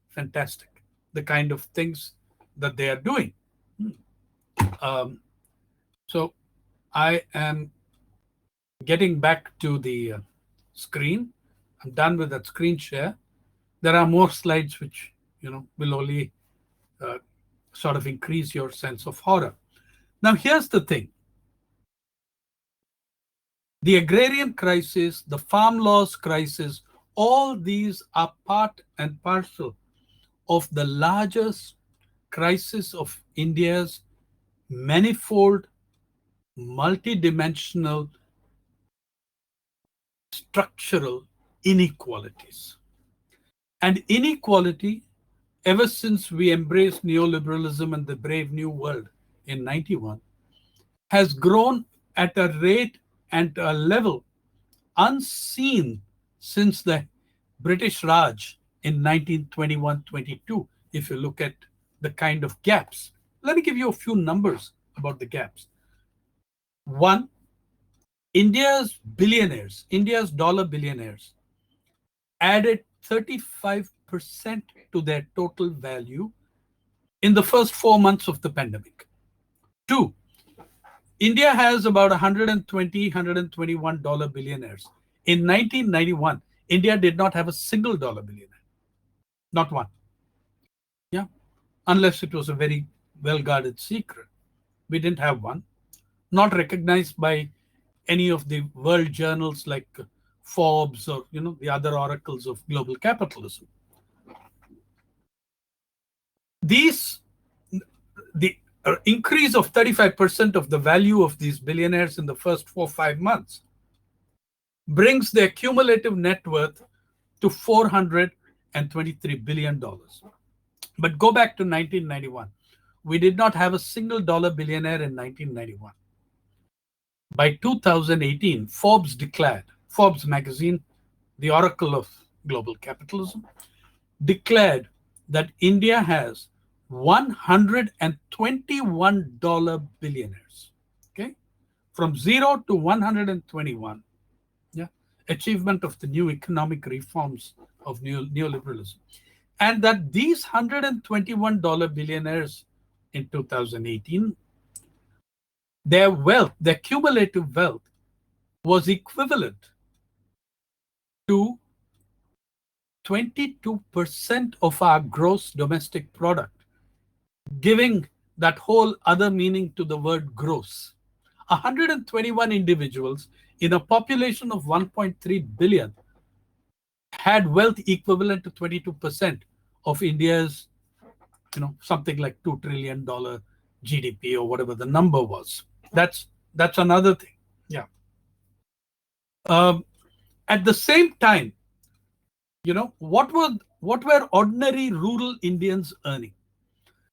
fantastic, the kind of things that they are doing. So I am getting back to the screen. I'm done with that screen share. There are more slides which will only sort of increase your sense of horror. Now here's the thing. The agrarian crisis, the farm laws crisis, all these are part and parcel of the largest crisis of India's manifold, multidimensional, structural inequalities. And inequality, ever since we embraced neoliberalism and the Brave New World in 91, has grown at a rate and a level unseen since the British Raj in 1921-22, if you look at the kind of gaps. Let me give you a few numbers about the gaps. One, India's billionaires, India's dollar billionaires, added 35% to their total value in the first 4 months of the pandemic. Two, India has about 121 dollar billionaires. In 1991, India did not have a single dollar billionaire. Not one. Yeah. Unless it was a very well-guarded secret. We didn't have one. Not recognized by any of the world journals like Forbes or the other oracles of global capitalism. The increase of 35% of the value of these billionaires in the first 4 or 5 months brings their cumulative net worth to $423 billion. But go back to 1991. We did not have a single dollar billionaire in 1991. By 2018, Forbes magazine, the oracle of global capitalism, declared that India has 121 dollar billionaires. Okay, from 0 to 121. Yeah, achievement of the new economic reforms of neoliberalism, and that these 121 dollar billionaires in 2018, their wealth, their cumulative wealth, was equivalent to 22% of our gross domestic product, giving that whole other meaning to the word gross. 121 individuals in a population of 1.3 billion had wealth equivalent to 22% of India's, something like $2 trillion GDP or whatever the number was. That's another thing. Yeah. At the same time, what were ordinary rural Indians earning?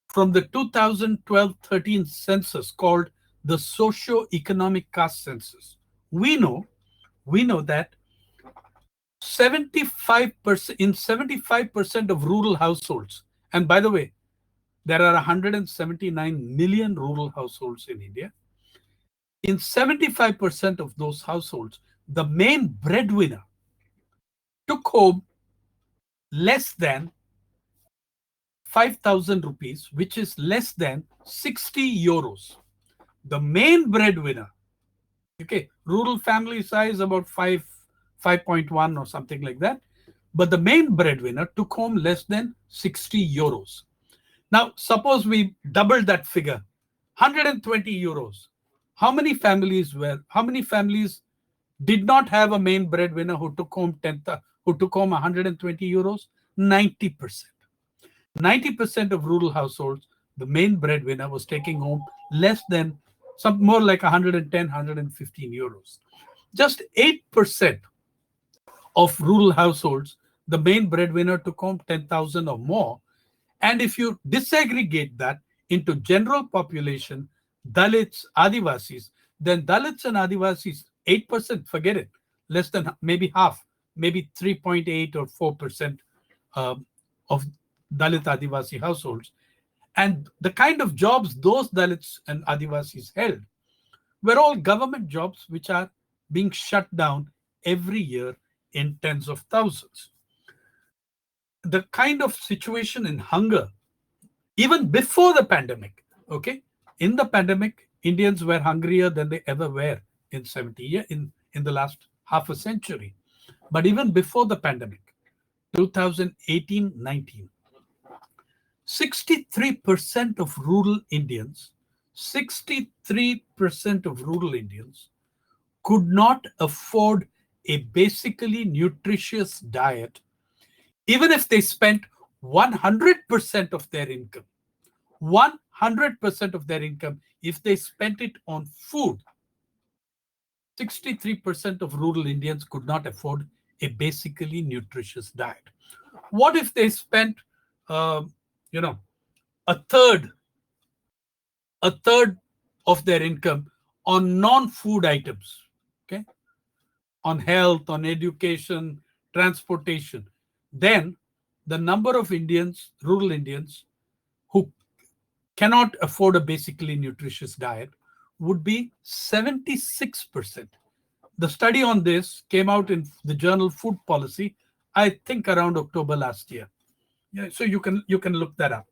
From the 2012-13 census called the Socio-Economic Caste Census, we know that 75% of rural households, and by the way, there are 179 million rural households in India. In 75% of those households, the main breadwinner took home less than 5,000 rupees, which is less than 60 euros. The main breadwinner, okay, rural family size about 5.1 or something like that. But the main breadwinner took home less than 60 euros. Now, suppose we doubled that figure, 120 euros. How many families did not have a main breadwinner who took home 120 euros? 90%. 90% of rural households, the main breadwinner was taking home less than more like 110, 115 euros. Just 8% of rural households, the main breadwinner took home 10,000 or more. And if you disaggregate that into general population, Dalits, Adivasis, then Dalits and Adivasis, 8%, forget it, less than maybe half, maybe 3.8 or 4% of Dalit Adivasi households. And the kind of jobs those Dalits and Adivasis held were all government jobs which are being shut down every year in tens of thousands. The kind of situation in hunger, even before the pandemic, okay? In the pandemic, Indians were hungrier than they ever were in the last half a century. But even before the pandemic, 2018-19, 63% of rural Indians, 63% of rural Indians could not afford a basically nutritious diet, even if they spent 100% of their income. 100% of their income, if they spent it on food, 63% of rural Indians could not afford a basically nutritious diet. What if they spent, a third of their income on non-food items, okay, on health, on education, transportation? Then the number of Indians, rural Indians, who cannot afford a basically nutritious diet would be 76%. The study on this came out in the journal Food Policy, I think around October last year. Yeah, so you can look that up.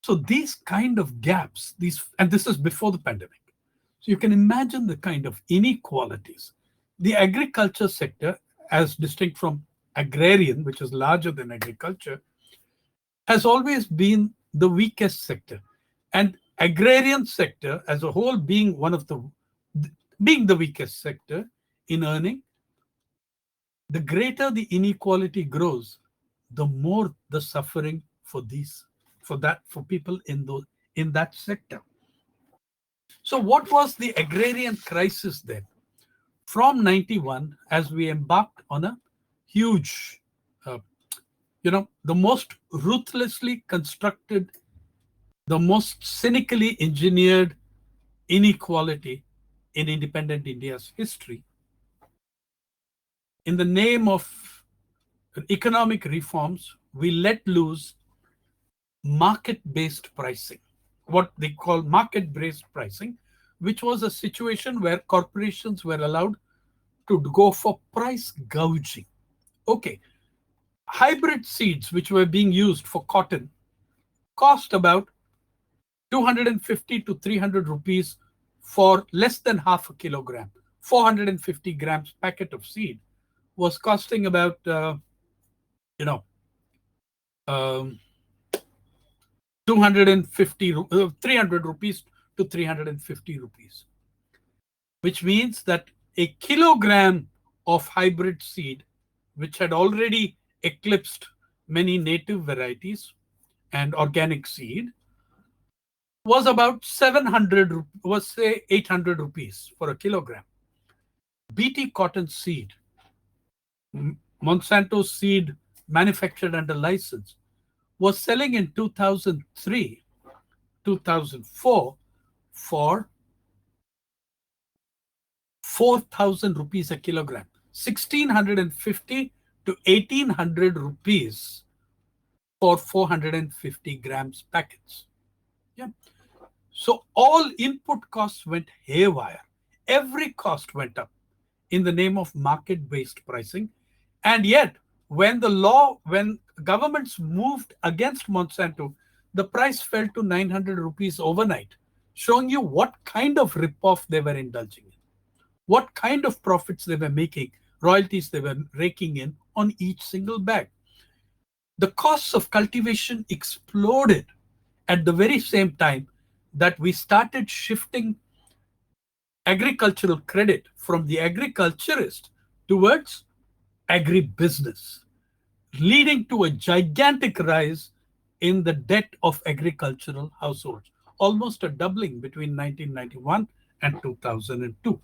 So these kind of gaps, and this is before the pandemic. So you can imagine the kind of inequalities. The agriculture sector, as distinct from agrarian, which is larger than agriculture, has always been the weakest sector. And agrarian sector as a whole being the weakest sector in earning, the greater the inequality grows, the more the suffering for people in that sector. So what was the agrarian crisis then? From 91, as we embarked on a huge, the most ruthlessly constructed, the most cynically engineered inequality in independent India's history, in the name of economic reforms, we let loose market-based pricing, what they call market-based pricing, which was a situation where corporations were allowed to go for price gouging. Okay, hybrid seeds which were being used for cotton cost about 250 to 300 rupees for less than half a kilogram. 450 grams packet of seed was costing about 300 rupees to 350 rupees, which means that a kilogram of hybrid seed, which had already eclipsed many native varieties and organic seed, was about 800 rupees for a kilogram. BT cotton seed, Monsanto seed manufactured under license, was selling in 2003, 2004 for 4,000 rupees a kilogram, 1,650 to 1,800 rupees for 450 grams packets. Yeah. So all input costs went haywire. Every cost went up in the name of market-based pricing. And yet when governments moved against Monsanto, the price fell to 900 rupees overnight, showing you what kind of rip-off they were indulging in, what kind of profits they were making, royalties they were raking in on each single bag. The costs of cultivation exploded at the very same time that we started shifting agricultural credit from the agriculturist towards agribusiness, leading to a gigantic rise in the debt of agricultural households, almost a doubling between 1991 and 2002.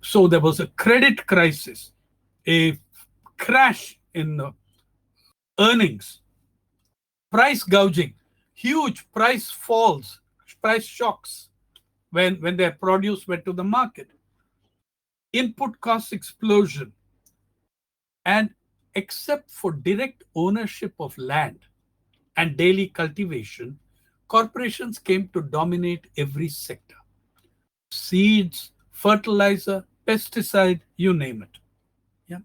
So there was a credit crisis, a crash in earnings, price gouging, huge price falls, price shocks when their produce went to the market, input cost explosion, and except for direct ownership of land and daily cultivation, corporations came to dominate every sector. Seeds, fertilizer, pesticide, you name it. Yeah.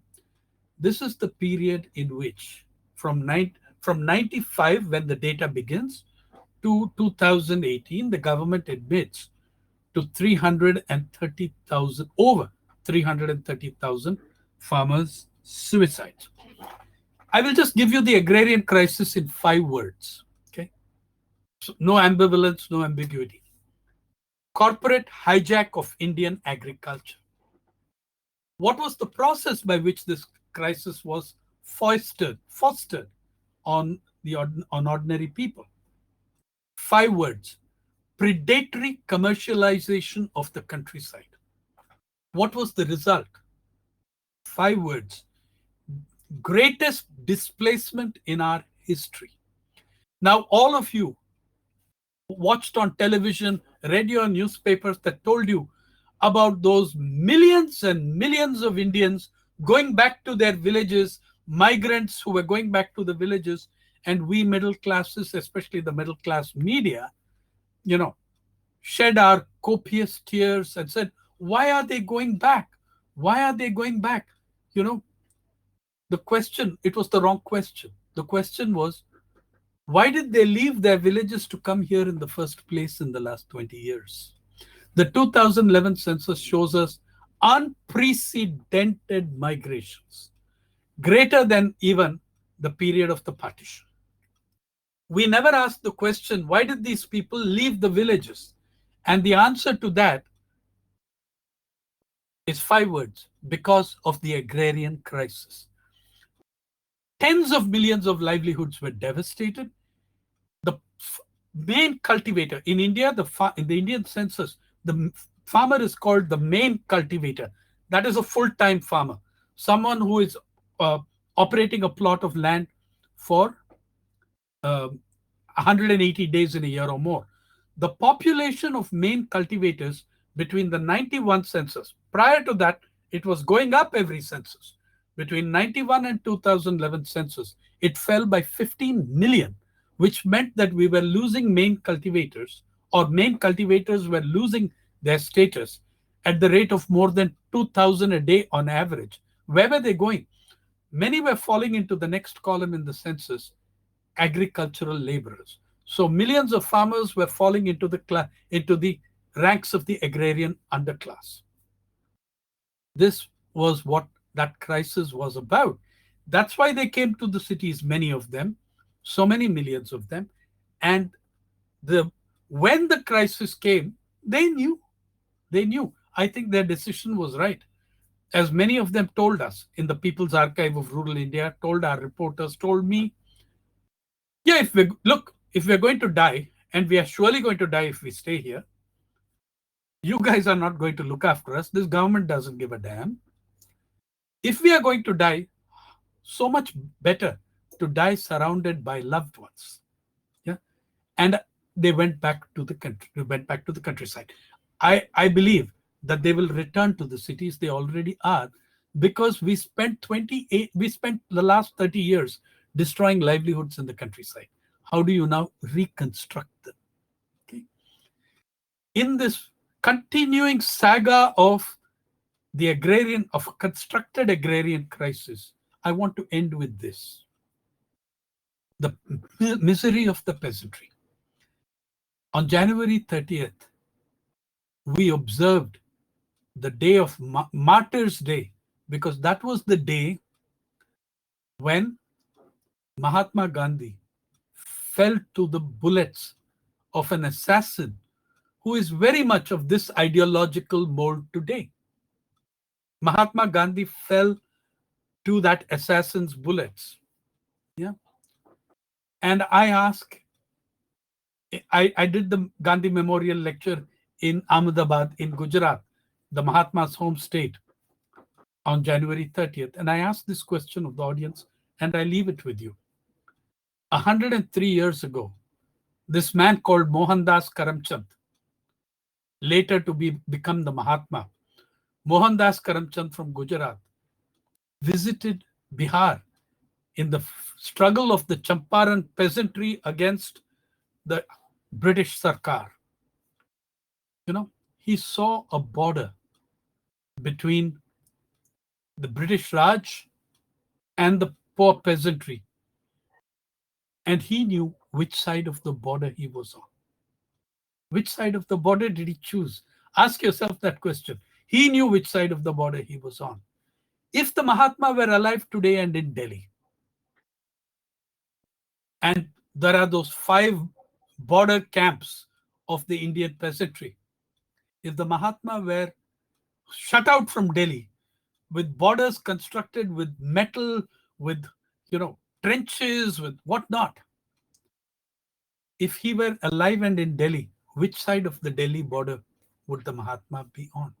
This is the period in which from 95, when the data begins, to 2018, the government admits to over 330,000 farmers' suicides. I will just give you the agrarian crisis in 5 words. Okay, so no ambivalence, no ambiguity. Corporate hijack of Indian agriculture. What was the process by which this crisis was fostered on ordinary people? 5 words. Predatory commercialization of the countryside. What was the result? 5 words. Greatest displacement in our history. Now, all of you watched on television, read your newspapers that told you about those millions and millions of Indians going back to their villages, migrants who were going back to the villages, and we middle classes, especially the middle class media, shed our copious tears and said, why are they going back? Why are they going back? The question, it was the wrong question. The question was, why did they leave their villages to come here in the first place in the last 20 years? The 2011 census shows us unprecedented migrations, greater than even the period of the partition. We never asked the question, why did these people leave the villages? And the answer to that is 5 words: because of the agrarian crisis. Tens of millions of livelihoods were devastated. The main cultivator in India, in the Indian census, the farmer is called the main cultivator. That is a full-time farmer, someone who is operating a plot of land for 180 days in a year or more. The population of main cultivators between the 91 census, prior to that, it was going up every census. Between 91 and 2011 census, it fell by 15 million, which meant that we were losing main cultivators, or main cultivators were losing their status at the rate of more than 2,000 a day on average. Where were they going? Many were falling into the next column in the census, agricultural laborers. So millions of farmers were falling into the ranks of the agrarian underclass. This was what that crisis was about. That's why they came to the cities, many of them, so many millions of them. And when the crisis came, they knew. I think their decision was right. As many of them told us in the People's Archive of Rural India, told our reporters, told me, yeah, if we're going to die, and we are surely going to die if we stay here, you guys are not going to look after us. This government doesn't give a damn. If we are going to die, so much better to die surrounded by loved ones. Yeah, and they went back to the country. They went back to the countryside. I believe that they will return to the cities. They already are, because we spent the last 30 years destroying livelihoods in the countryside. How do you now reconstruct them? Okay. In this continuing saga of a constructed agrarian crisis, I want to end with this. The misery of the peasantry. On January 30th, we observed the day of Martyrs' Day, because that was the day when Mahatma Gandhi fell to the bullets of an assassin who is very much of this ideological mold today. Mahatma Gandhi fell to that assassin's bullets. Yeah. And I did the Gandhi Memorial Lecture in Ahmedabad in Gujarat, the Mahatma's home state, on January 30th. And I asked this question of the audience, and I leave it with you. 103 years ago, this man called Mohandas Karamchand, later to become the Mahatma, Mohandas Karamchand from Gujarat, visited Bihar in the struggle of the Champaran peasantry against the British Sarkar. He saw a border between the British Raj and the poor peasantry. And he knew which side of the border he was on. Which side of the border did he choose? Ask yourself that question. He knew which side of the border he was on. If the Mahatma were alive today and in Delhi, and there are those 5 border camps of the Indian peasantry, if the Mahatma were shut out from Delhi, with borders constructed with metal, with trenches, with whatnot, if he were alive and in Delhi, which side of the Delhi border would the Mahatma be on?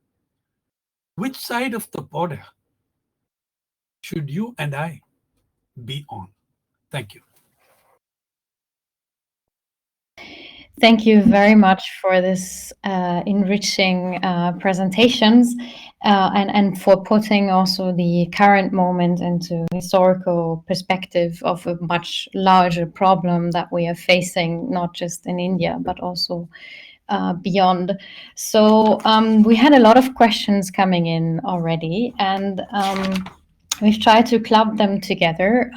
Which side of the border should you and I be on? Thank you. Thank you very much for this enriching presentations and for putting also the current moment into historical perspective of a much larger problem that we are facing, not just in India, but also beyond. So we had a lot of questions coming in already, and we've tried to club them together.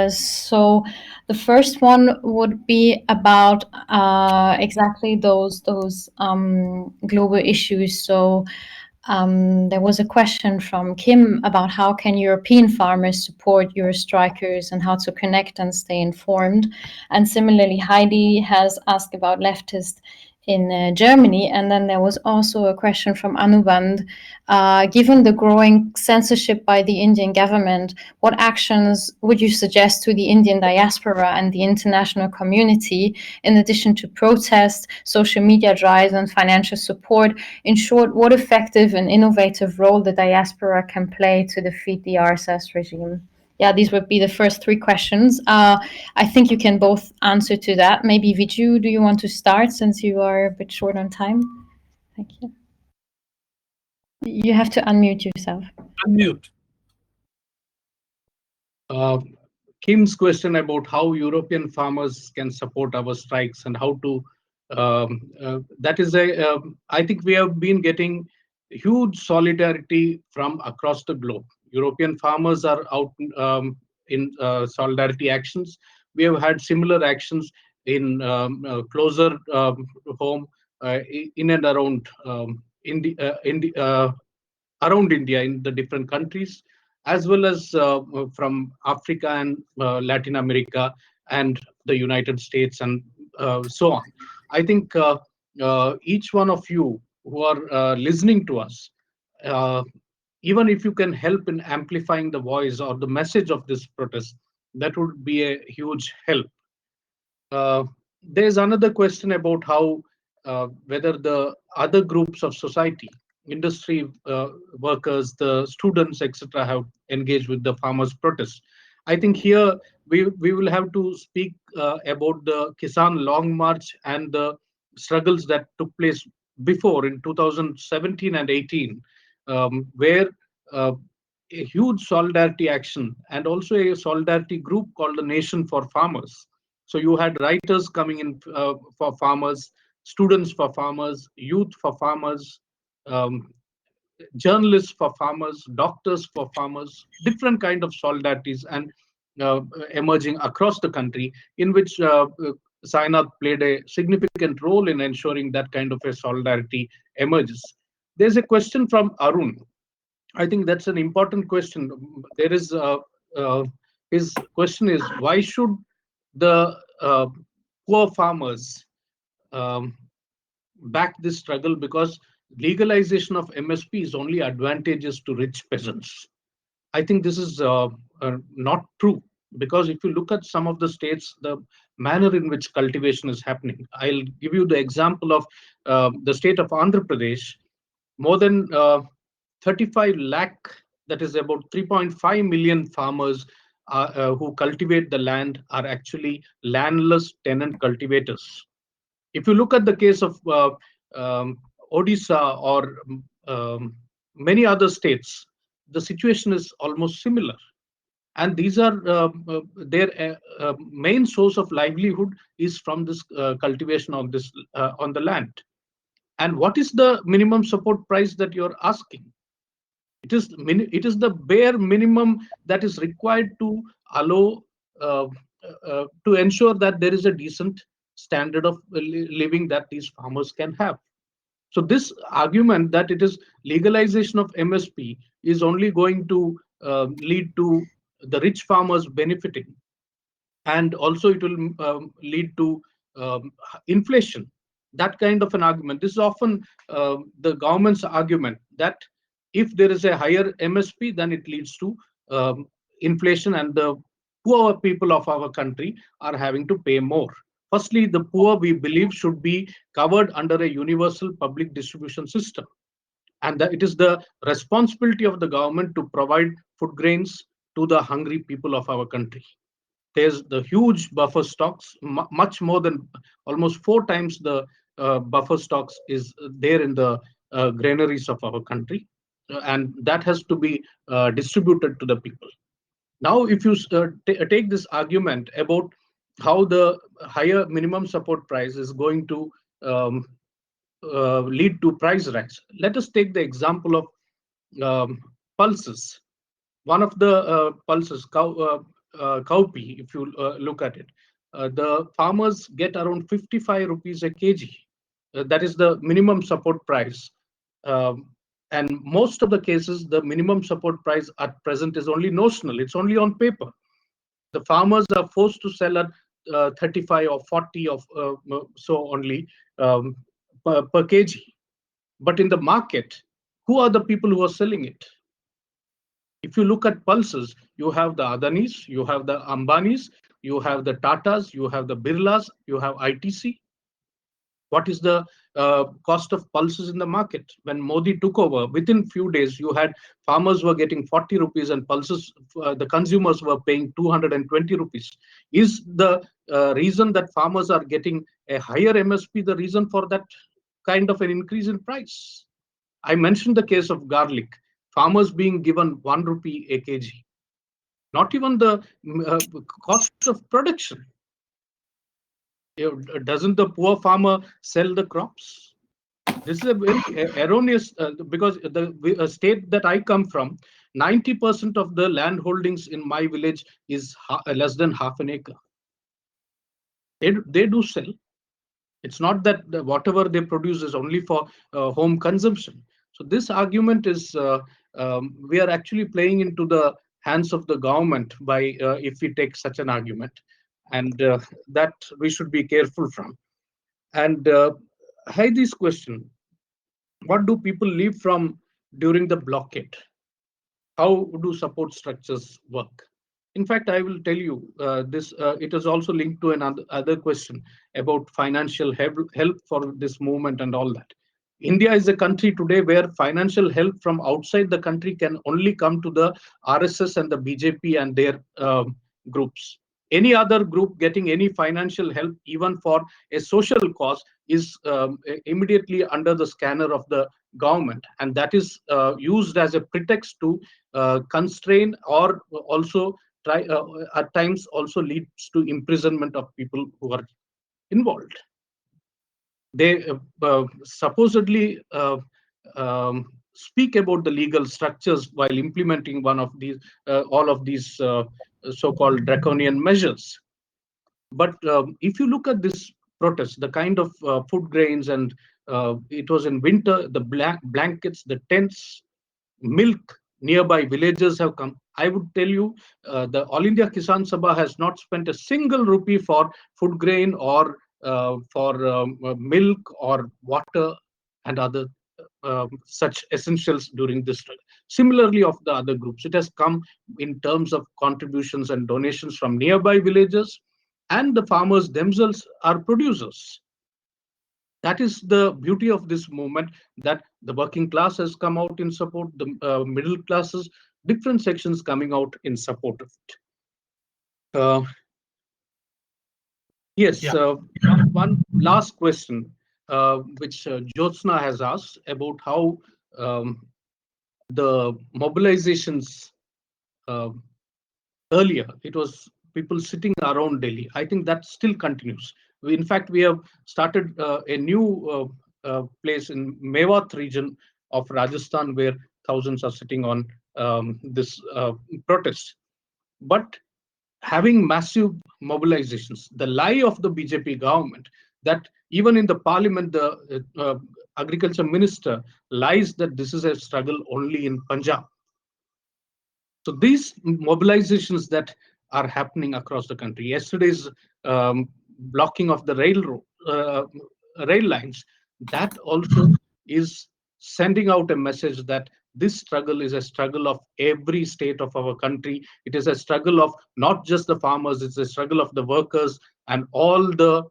So the first one would be about exactly those global issues. So there was a question from Kim about how can European farmers support Euro strikers and how to connect and stay informed. And similarly, Heidi has asked about leftists in Germany. And then there was also a question from Anuband. Given the growing censorship by the Indian government, what actions would you suggest to the Indian diaspora and the international community, in addition to protest, social media drives, and financial support? In short, what effective and innovative role the diaspora can play to defeat the RSS regime? Yeah, these would be the first 3 questions. I think you can both answer to that. Maybe Vijay, do you want to start since you are a bit short on time? Thank you. You have to unmute yourself. Unmute. Kim's question about how European farmers can support our strikes and how to, that is I think we have been getting huge solidarity from across the globe. European farmers are out in solidarity actions. We have had similar actions in closer home in and around around India in the different countries, as well as from Africa and Latin America and the United States and so on. I think each one of you who are listening to us, even if you can help in amplifying the voice or the message of this protest, that would be a huge help. There's another question about how whether the other groups of society, industry workers, the students, etc., have engaged with the farmers' protest. I think here we will have to speak about the Kisan Long March and the struggles that took place before in 2017 and 18, where a huge solidarity action and also a solidarity group called the Nation for Farmers. So you had writers coming in for farmers, students for farmers, youth for farmers, journalists for farmers, doctors for farmers, different kind of solidarities and emerging across the country, in which Sainath played a significant role in ensuring that kind of a solidarity emerges. There's a question from Arun. I think that's an important question. There is his question is, why should the poor farmers back this struggle? Because legalization of MSP is only advantageous to rich peasants. I think this is not true, because if you look at some of the states, the manner in which cultivation is happening. I'll give you the example of the state of Andhra Pradesh. More than 35 lakh, that is about 3.5 million farmers who cultivate the land, are actually landless tenant cultivators. If you look at the case of Odisha or many other states, the situation is almost similar. And these are their main source of livelihood is from this cultivation on this on the land. And what is the minimum support price that you're asking? It is the bare minimum that is required to allow to ensure that there is a decent standard of living that these farmers can have. So this argument that it is legalization of MSP is only going to lead to the rich farmers benefiting, and also it will lead to inflation. That kind of an argument. This is often the government's argument that if there is a higher MSP, then it leads to inflation, and the poor people of our country are having to pay more. Firstly, the poor, we believe, should be covered under a universal public distribution system, and that it is the responsibility of the government to provide food grains to the hungry people of our country. There's the huge buffer stocks, much more than almost 4 times the buffer stocks is there in the granaries of our country, and that has to be distributed to the people. Now, if you take this argument about how the higher minimum support price is going to lead to price rise, let us take the example of pulses. One of the pulses, cowpea, if you look at it, the farmers get around 55 rupees a kg. That is the minimum support price. And most of the cases, the minimum support price at present is only notional. It's only on paper. The farmers are forced to sell at 35 or 40 of so only per kg. But in the market, who are the people who are selling it? If you look at pulses, you have the Adanis, you have the Ambanis, you have the Tatas, you have the Birlas, you have ITC. What is the cost of pulses in the market? When Modi took over, within few days, you had farmers were getting 40 rupees and pulses, the consumers were paying 220 rupees. Is the reason that farmers are getting a higher MSP the reason for that kind of an increase in price? I mentioned the case of garlic. Farmers being given 1 rupee a kg, not even the cost of production. Doesn't the poor farmer sell the crops? This is a very erroneous, because the state that I come from, 90% of the land holdings in my village is less than half an acre. They do sell. It's not that whatever they produce is only for home consumption. So this argument is, we are actually playing into the hands of the government by if we take such an argument, and that we should be careful from. And Heidi's question, what do people live from during the blockade? How do support structures work? In fact, I will tell you this. It is also linked to another question about financial help for this movement and all that. India is a country today where financial help from outside the country can only come to the RSS and the BJP and their groups. Any other group getting any financial help, even for a social cause, is immediately under the scanner of the government, and that is used as a pretext to constrain or also try at times also leads to imprisonment of people who are involved. They supposedly speak about the legal structures while implementing all of these so-called draconian measures. But if you look at this protest, the kind of food grains, and it was in winter, the blankets, the tents, milk, nearby villagers have come. I would tell you, the All India Kisan Sabha has not spent a single rupee for food grain or for milk or water and other such essentials during this struggle. Similarly, of the other groups, it has come in terms of contributions and donations from nearby villages, and the farmers themselves are producers. That is the beauty of this movement, that the working class has come out in support, the middle classes, different sections coming out in support of it. Yes, one last question, which Jyotsna has asked about how the mobilizations earlier, it was people sitting around Delhi. I think that still continues. In fact, we have started a new place in Mewat region of Rajasthan where thousands are sitting on this protest. But having massive mobilizations, the lie of the BJP government, that even in the parliament, the agriculture minister lies that this is a struggle only in Punjab. So these mobilizations that are happening across the country, yesterday's blocking of the rail lines, that also is sending out a message that this struggle is a struggle of every state of our country. It is a struggle of not just the farmers, it's a struggle of the workers and all the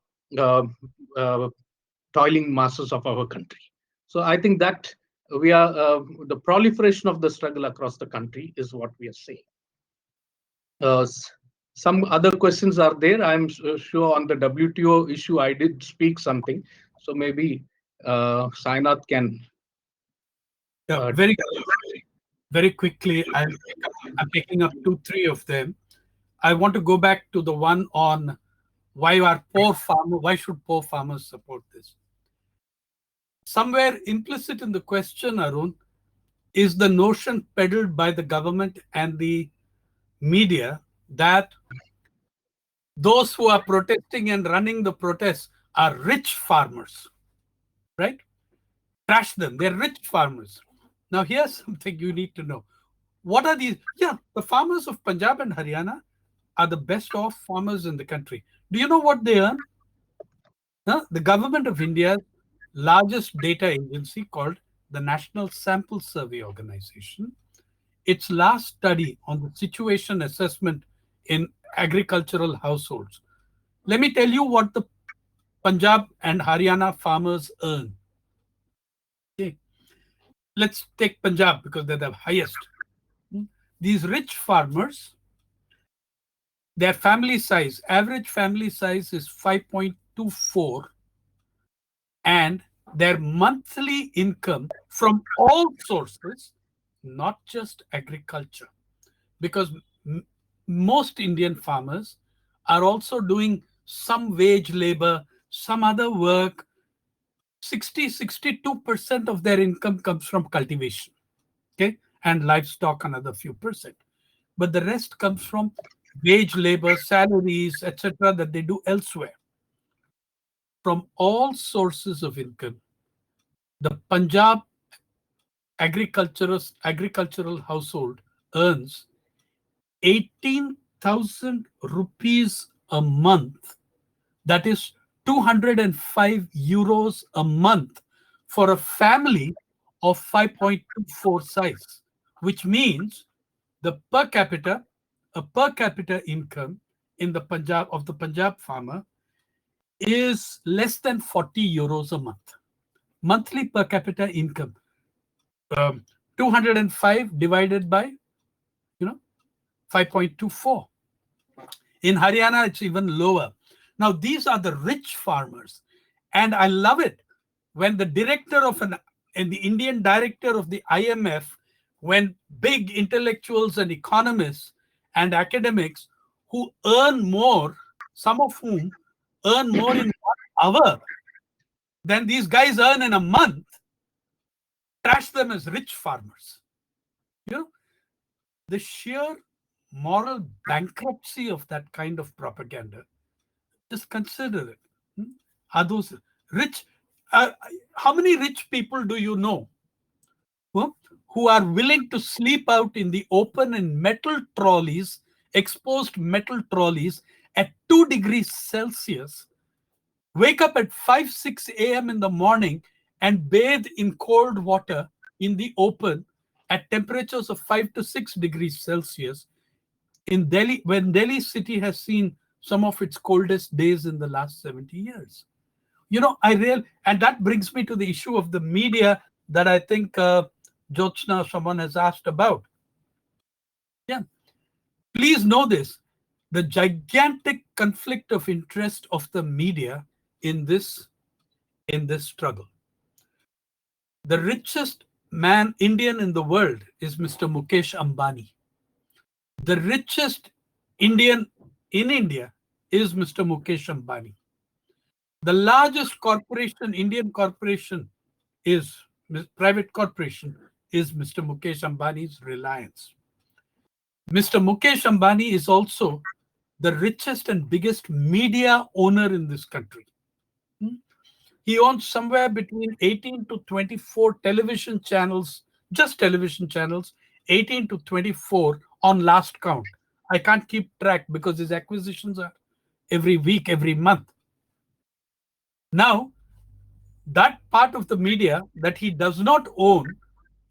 toiling masses of our country. So I think that we are the proliferation of the struggle across the country is what we are saying. Some other questions are there. I'm sure on the WTO issue I did speak something, so maybe Sainath can. Very quickly. I'm picking up 2-3 of them. I want to go back to the one on why should poor farmers support this? Somewhere implicit in the question, Arun, is the notion peddled by the government and the media that those who are protesting and running the protests are rich farmers, right? Trash them, they're rich farmers. Now here's something you need to know. What are these? Yeah, the farmers of Punjab and Haryana are the best off farmers in the country. Do you know what they earn? The government of India's largest data agency, called the National Sample Survey Organization, its last study on the situation assessment in agricultural households. Let me tell you what the Punjab and Haryana farmers earn. Okay. Let's take Punjab because they're the highest. These rich farmers, their family size, average family size is 5.24, and their monthly income from all sources, not just agriculture, because most Indian farmers are also doing some wage labor, some other work. 62% of their income comes from cultivation, okay, and livestock, another few percent. But the rest comes from wage labor, salaries, etc., that they do elsewhere. From all sources of income, the Punjab agricultural household earns 18,000 rupees a month. That is 205 euros a month for a family of 5.24 size, which means the per capita income in the Punjab farmer is less than 40 euros a month. Monthly per capita income, 205 divided by 5.24. In Haryana, it's even lower. Now, these are the rich farmers. And I love it when the the Indian director of the IMF, when big intellectuals and economists and academics who earn more, some of whom earn more in 1 hour than these guys earn in a month, trash them as rich farmers. You know, the sheer moral bankruptcy of that kind of propaganda, just consider it. Are those rich? How many rich people do you know who are willing to sleep out in the open in metal trolleys, exposed metal trolleys at 2 degrees Celsius, wake up at 5, 6 a.m. in the morning and bathe in cold water in the open at temperatures of 5 to 6 degrees Celsius in Delhi, when Delhi city has seen some of its coldest days in the last 70 years? You know, and that brings me to the issue of the media that I think Jyotsna, someone has asked about. Yeah, please know this: the gigantic conflict of interest of the media in this struggle. The richest man Indian in the world is Mr. Mukesh Ambani. The richest Indian in India is Mr. Mukesh Ambani. The largest corporation, Indian corporation, is private corporation, is Mr. Mukesh Ambani's Reliance. Mr. Mukesh Ambani is also the richest and biggest media owner in this country. He owns somewhere between 18 to 24 television channels, just television channels, 18 to 24 on last count. I can't keep track because his acquisitions are every week, every month. Now, that part of the media that he does not own,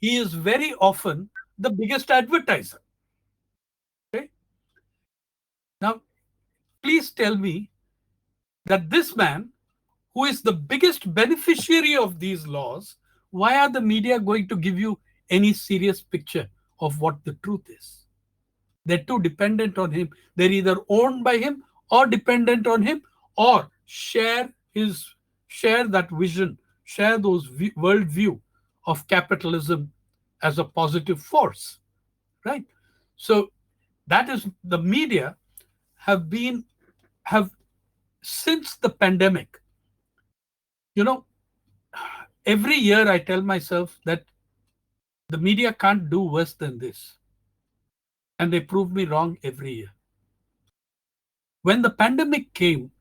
he is very often the biggest advertiser. Okay? Now, please tell me that this man, who is the biggest beneficiary of these laws, why are the media going to give you any serious picture of what the truth is? They're too dependent on him. They're either owned by him or dependent on him, or share that vision, share those worldview of capitalism as a positive force, right? So that is, the media have since the pandemic, you know, every year I tell myself that the media can't do worse than this. And they prove me wrong every year. When the pandemic came,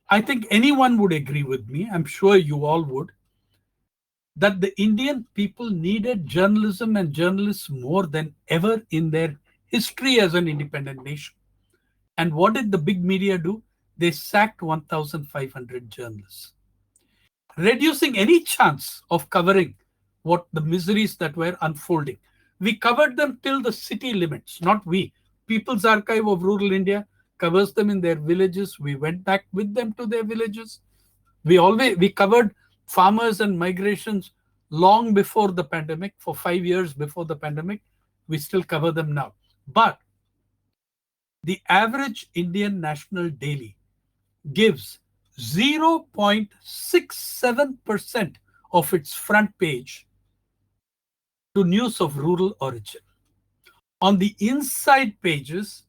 I think anyone would agree with me, I'm sure you all would, that the Indian people needed journalism and journalists more than ever in their history as an independent nation. And what did the big media do? They sacked 1,500 journalists, reducing any chance of covering what the miseries that were unfolding. We covered them till the city limits, not we. People's Archive of Rural India covers them in their villages. We went back with them to their villages. We covered farmers and migrations long before the pandemic, for 5 years before the pandemic. We still cover them now. But the average Indian national daily gives 0.67% of its front page to news of rural origin. On the inside pages,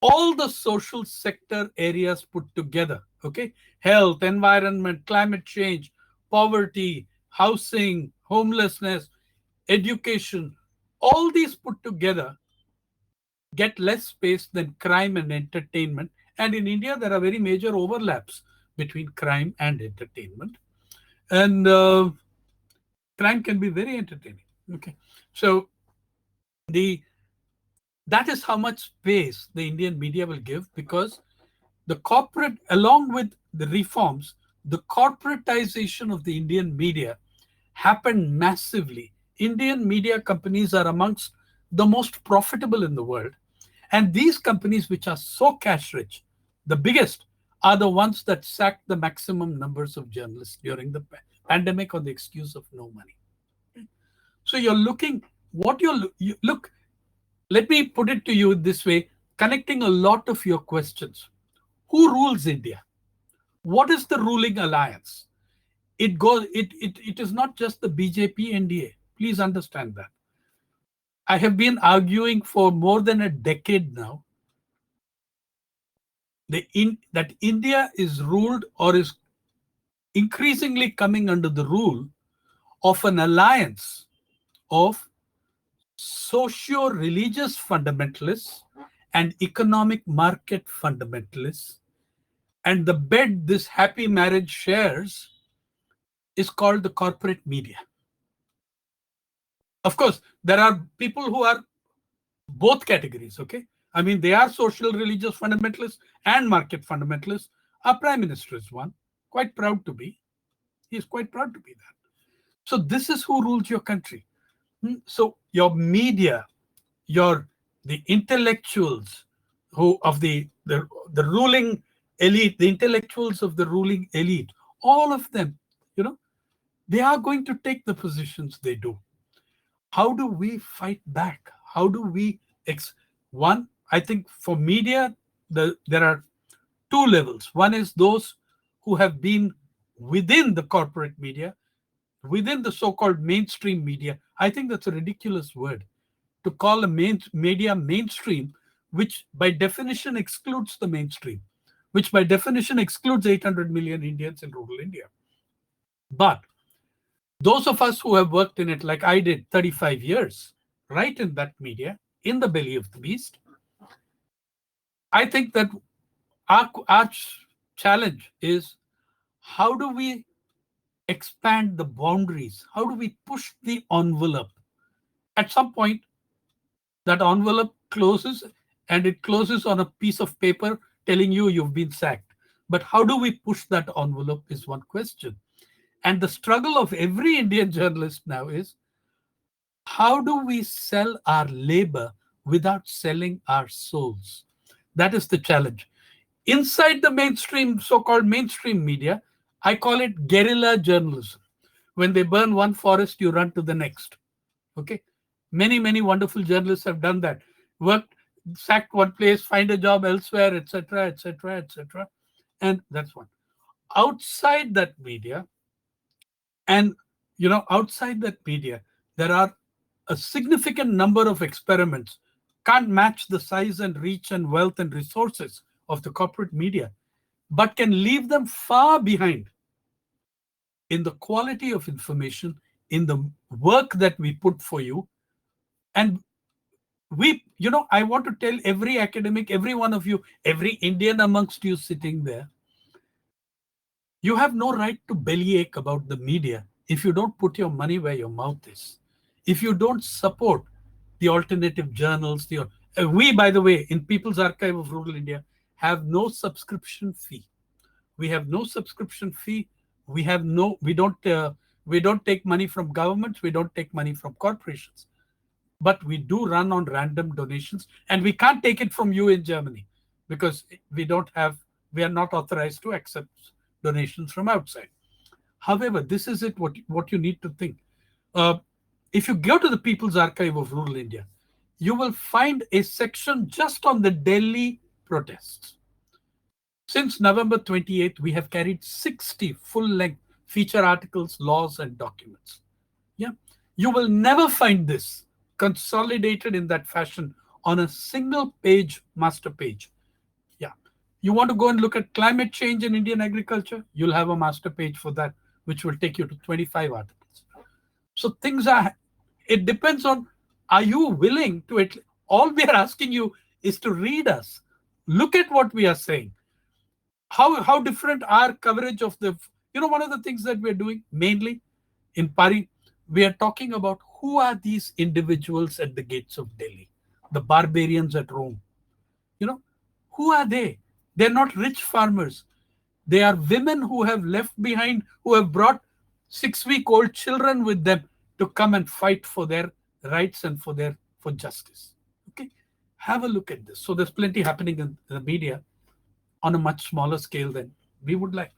all the social sector areas put together, okay? Health, environment, climate change, poverty, housing, homelessness, education, all these put together get less space than crime and entertainment. And in India, there are very major overlaps between crime and entertainment. And crime can be very entertaining. Okay, so that is how much space the Indian media will give, because the corporate, along with the reforms, the corporatization of the Indian media happened massively. Indian media companies are amongst the most profitable in the world. And these companies, which are so cash rich, the biggest, are the ones that sacked the maximum numbers of journalists during the pandemic on the excuse of no money. So you're looking, look, let me put it to you this way, connecting a lot of your questions. Who rules India? What is the ruling alliance? It is not just the BJP NDA. Please understand that. I have been arguing for more than a decade now that India is ruled or is increasingly coming under the rule of an alliance of socio-religious fundamentalists and economic market fundamentalists. And the bed this happy marriage shares is called the corporate media. Of course, there are people who are both categories, okay? I mean, they are social religious fundamentalists and market fundamentalists. Our prime minister is one, quite proud to be. He is quite proud to be that. So this is who rules your country. So your media, the intellectuals who of the ruling elite, the intellectuals of the ruling elite, all of them, they are going to take the positions they do. How do we fight back? How do we one? I think for media, there are two levels. One is those who have been within the corporate media, within the so-called mainstream media. I think that's a ridiculous word to call a media mainstream, which by definition excludes the mainstream, which by definition excludes 800 million Indians in rural India. But those of us who have worked in it, like I did 35 years, right in that media, in the belly of the beast, I think that our challenge is, how do we expand the boundaries? How do we push the envelope? At some point, that envelope closes, and it closes on a piece of paper telling you you've been sacked. But how do we push that envelope is one question. And the struggle of every Indian journalist now is, how do we sell our labor without selling our souls? That is the challenge. Inside the mainstream, so-called mainstream media, I call it guerrilla journalism. When they burn one forest, you run to the next. Okay? Many, many wonderful journalists have done that. Worked, sacked one place, find a job elsewhere, etc., etc., etc. And that's one. Outside that media, there are a significant number of experiments. Can't match the size and reach and wealth and resources of the corporate media, but can leave them far behind in the quality of information, in the work that we put for you. And I want to tell every academic, every one of you, every Indian amongst you sitting there, you have no right to bellyache about the media if you don't put your money where your mouth is. If you don't support the alternative journals, we, by the way, in People's Archive of Rural India, have no subscription fee. We have no subscription fee. We don't take money from governments. We don't take money from corporations. But we do run on random donations, and we can't take it from you in Germany because we are not authorized to accept donations from outside. However, this is what you need to think. If you go to the People's Archive of Rural India, you will find a section just on the Delhi protests. Since November 28th, we have carried 60 full-length feature articles, laws, and documents. Yeah, you will never find this consolidated in that fashion on a single page, master page. Yeah, you want to go and look at climate change in Indian agriculture? You'll have a master page for that, which will take you to 25 articles. So it depends on, are you willing to, all we are asking you is to read us. Look at what we are saying. How different our coverage of one of the things that we're doing mainly in Pari, we are talking about who are these individuals at the gates of Delhi, the barbarians at Rome. Who are they? They're not rich farmers. They are women who have left behind, who have brought 6-week-old children with them to come and fight for their rights and for justice. Okay, have a look at this. So there's plenty happening in the media on a much smaller scale than we would like.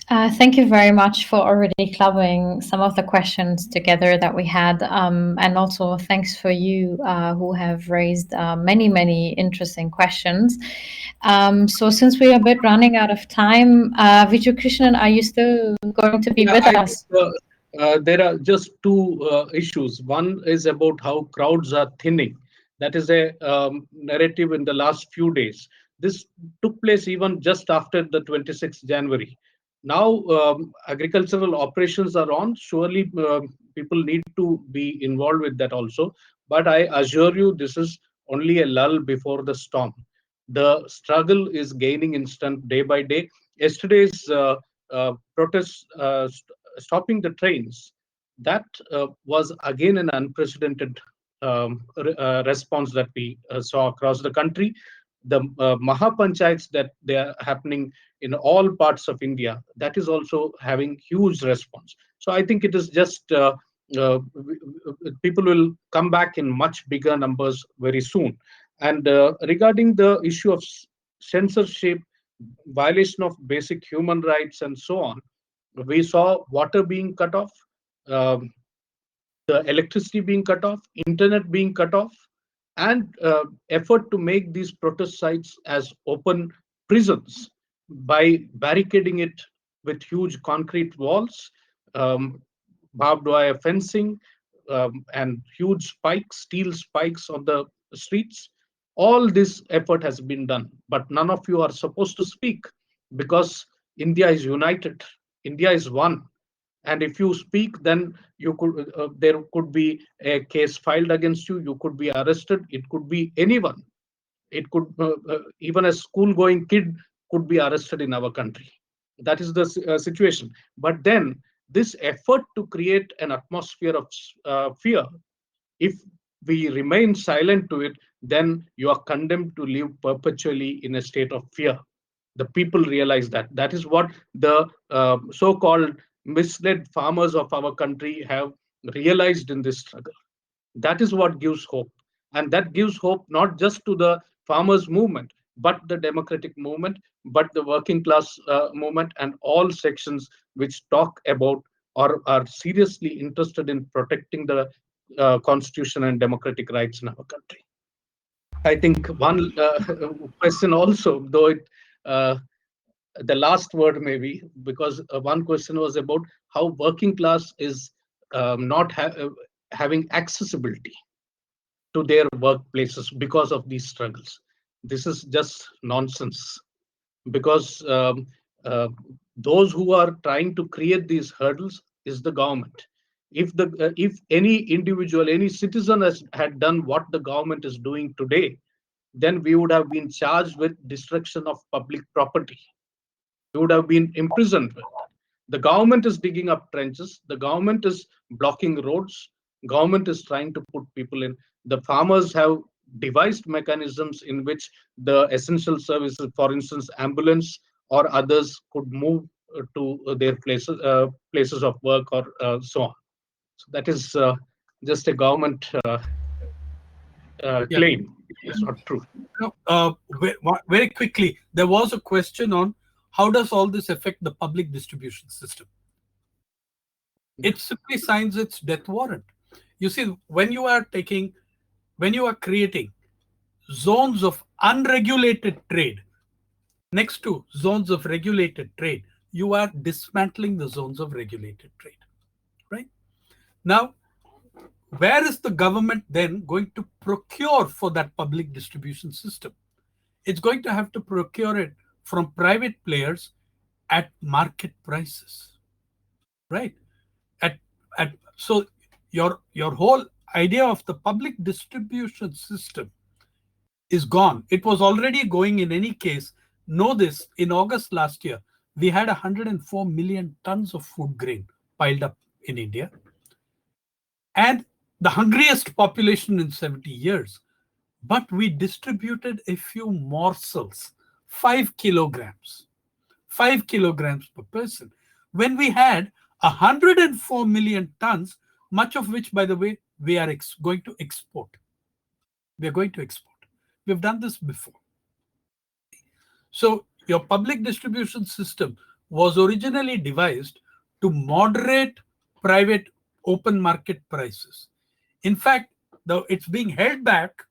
Thank you very much for already clubbing some of the questions together that we had. And also thanks for you who have raised many, many interesting questions. So since we are a bit running out of time, Vijay Krishnan, are you still going to be with us? There are just two issues. One is about how crowds are thinning. That is a narrative in the last few days. This took place even just after the 26th January. Now agricultural operations are on. Surely people need to be involved with that also. But I assure you, this is only a lull before the storm. The struggle is gaining in strength day by day. Yesterday's protest stopping the trains, that was again an unprecedented response that we saw across the country. The Mahapanchayats that they are happening in all parts of India, that is also having huge response. So I think it is just people will come back in much bigger numbers very soon. And regarding the issue of censorship, violation of basic human rights, and so on, we saw water being cut off, um, the electricity being cut off, internet being cut off, and effort to make these protest sites as open prisons by barricading it with huge concrete walls, um, barbed wire fencing, and huge spikes, steel spikes on the streets. All this effort has been done, but none of you are supposed to speak because India is united. India is one, and if you speak, then you could there could be a case filed against you. You could be arrested. It could be anyone. It could even a school going kid could be arrested in our country. That is the situation. But then this effort to create an atmosphere of fear, if we remain silent to it, then you are condemned to live perpetually in a state of fear. The people realize that. That is what the so-called misled farmers of our country have realized in this struggle. That is what gives hope. And that gives hope not just to the farmers' movement, but the democratic movement, but the working class movement, and all sections which talk about or are seriously interested in protecting the constitution and democratic rights in our country. I think one question also, though the last word maybe, because one question was about how working class is not having accessibility to their workplaces because of these struggles. This is just nonsense, because those who are trying to create these hurdles is the government. If any individual, any citizen had done what the government is doing today, then we would have been charged with destruction of public property. We would have been imprisoned with. The government is digging up trenches. The government is blocking roads. Government is trying to put people in. The farmers have devised mechanisms in which the essential services, for instance, ambulance or others, could move to their places of work, or so on. So that is just a government claim. It's not true. Very quickly, there was a question on how does all this affect the public distribution system? It simply signs its death warrant. You see, when you are creating zones of unregulated trade next to zones of regulated trade, you are dismantling the zones of regulated trade, right? Now, where is the government then going to procure for that public distribution system? It's going to have to procure it from private players at market prices, right? So your whole idea of the public distribution system is gone. It was already going in any case. Know this, in August last year, we had 104 million tons of food grain piled up in India, and the hungriest population in 70 years. But we distributed a few morsels, 5 kilograms per person, when we had 104 million tons, much of which, by the way, we are going to export. We're going to export. We've done this before. So your public distribution system was originally devised to moderate private open market prices. In fact, it's being held back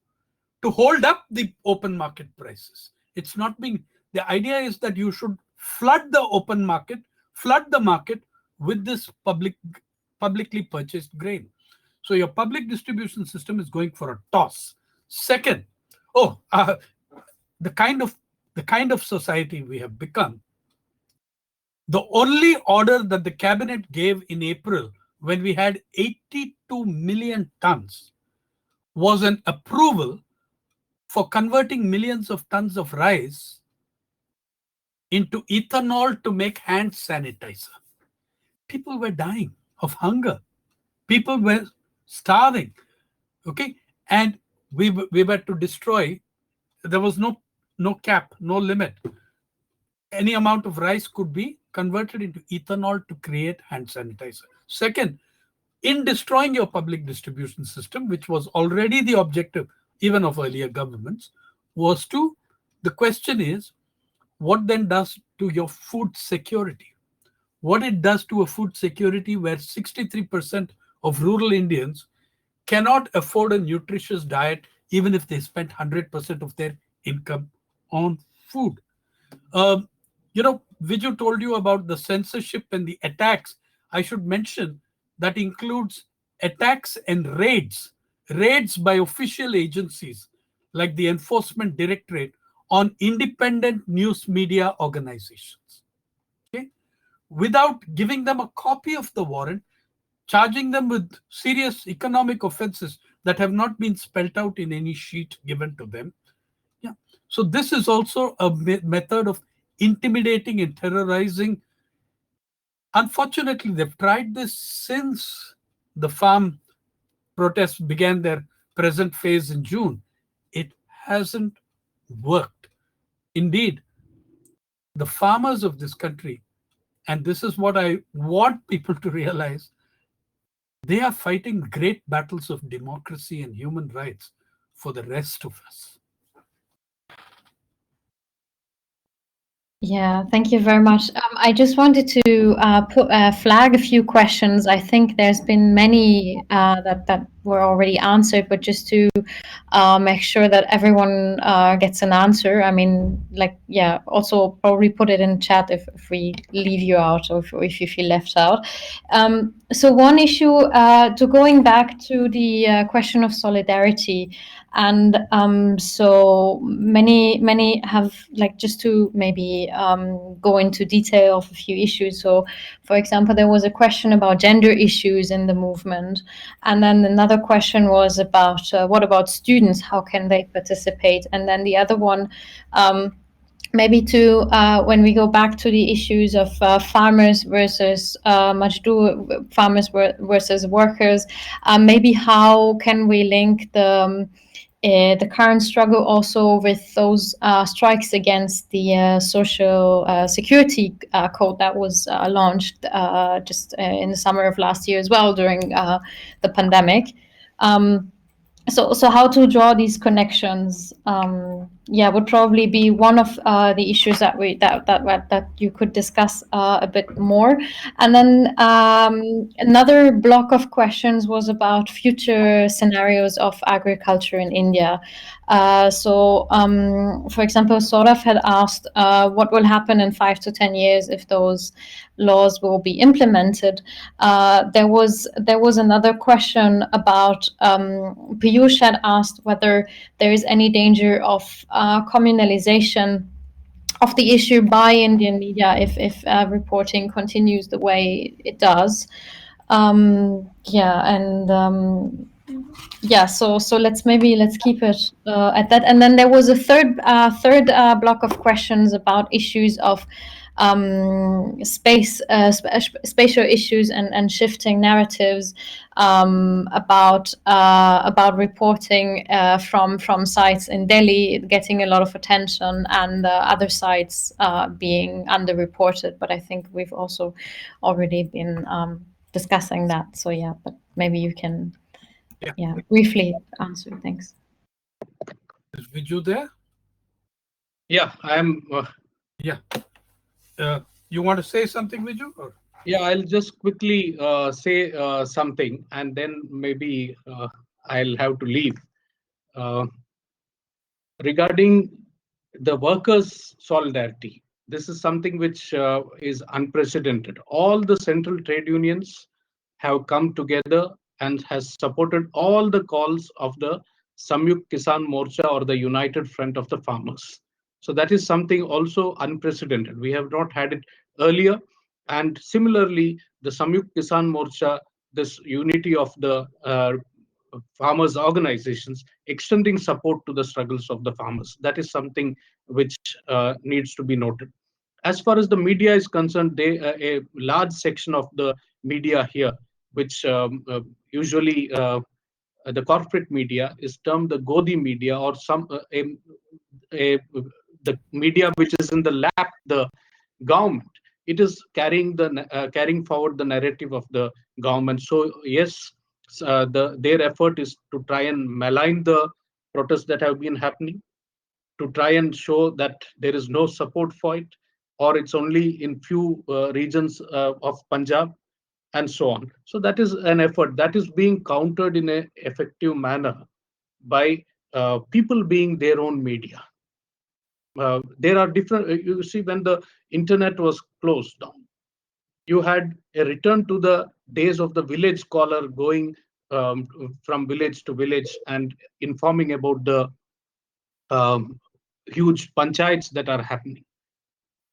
to hold up the open market prices. It's not being, the idea is that you should flood the open market, flood the market with this publicly purchased grain. So your public distribution system is going for a toss. Second, the kind of society we have become The only order that the cabinet gave in April, when we had 82 million tons, was an approval for converting millions of tons of rice into ethanol to make hand sanitizer. People were dying of hunger. People were starving. Okay, and we were to destroy. There was no cap, no limit. Any amount of rice could be converted into ethanol to create hand sanitizer. Second, in destroying your public distribution system, which was already the objective even of earlier governments, the question is, what then does to your food security? What it does to a food security where 63% of rural Indians cannot afford a nutritious diet even if they spent 100% of their income on food. Vijay told you about the censorship and the attacks. I should mention that includes attacks and raids by official agencies like the Enforcement Directorate on independent news media organizations. Okay? Without giving them a copy of the warrant, charging them with serious economic offenses that have not been spelled out in any sheet given to them. Yeah. So this is also a method of intimidating and terrorizing. Unfortunately, they've tried this since the farm protests began their present phase in June. It hasn't worked. Indeed, the farmers of this country, and this is what I want people to realize, they are fighting great battles of democracy and human rights for the rest of us. Yeah, thank you very much. I just wanted to flag a few questions. I think there's been many that were already answered, but just to make sure that everyone gets an answer. I mean, also probably put it in chat if we leave you out or if you feel left out. So one issue, to going back to the question of solidarity, and so many have, just to maybe go into detail of a few issues. So, for example, there was a question about gender issues in the movement, and then another question was about what about students? How can they participate? And then the other one, maybe to when we go back to the issues of farmers versus farmers versus workers, maybe how can we link the current struggle also with those strikes against the social security code that was launched just in the summer of last year as well during the pandemic. So how to draw these connections, would probably be one of the issues that you could discuss a bit more. And then another block of questions was about future scenarios of agriculture in India. For example, Saurav had asked what will happen in 5 to 10 years if those laws will be implemented. There was another question about Piyush had asked whether there is any danger of communalization of the issue by Indian media if reporting continues the way it does. So let's keep it at that. And then there was a third block of questions about issues of spatial issues and shifting narratives, about reporting from sites in Delhi getting a lot of attention and other sites being underreported. But I think we've also already been discussing that. So yeah, but maybe you can briefly answer. Thanks. Is Vijay there? Yeah, I am. You want to say something, Vijay? Or? Yeah, I'll just quickly say something, and then maybe I'll have to leave. Regarding the workers' solidarity, this is something which is unprecedented. All the central trade unions have come together and has supported all the calls of the Samyukt Kisan Morcha, or the United Front of the Farmers. So that is something also unprecedented. We have not had it earlier. And similarly, the Samyukt Kisan Morcha, this unity of the farmers' organizations, extending support to the struggles of the farmers. That is something which needs to be noted. As far as the media is concerned, a large section of the media here, which usually the corporate media is termed the Godi media, or the media which is in the lap the government. It is carrying forward the narrative of the government. So yes, their effort is to try and malign the protests that have been happening, to try and show that there is no support for it, or it's only in few regions of Punjab, and so on. So that is an effort that is being countered in an effective manner by people being their own media. There are different, you see, when the internet was closed down, you had a return to the days of the village scholar going from village to village and informing about the huge panchayats that are happening.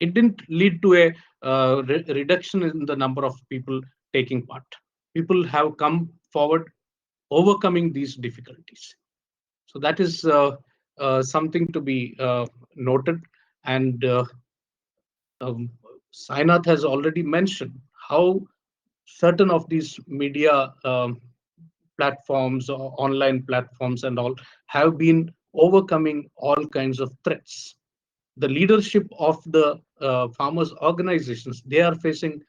It didn't lead to a reduction in the number of people taking part. People have come forward, overcoming these difficulties. So that is something to be noted. And Sainath has already mentioned how certain of these media platforms or online platforms and all have been overcoming all kinds of threats. The leadership of the farmers organizations, they are facing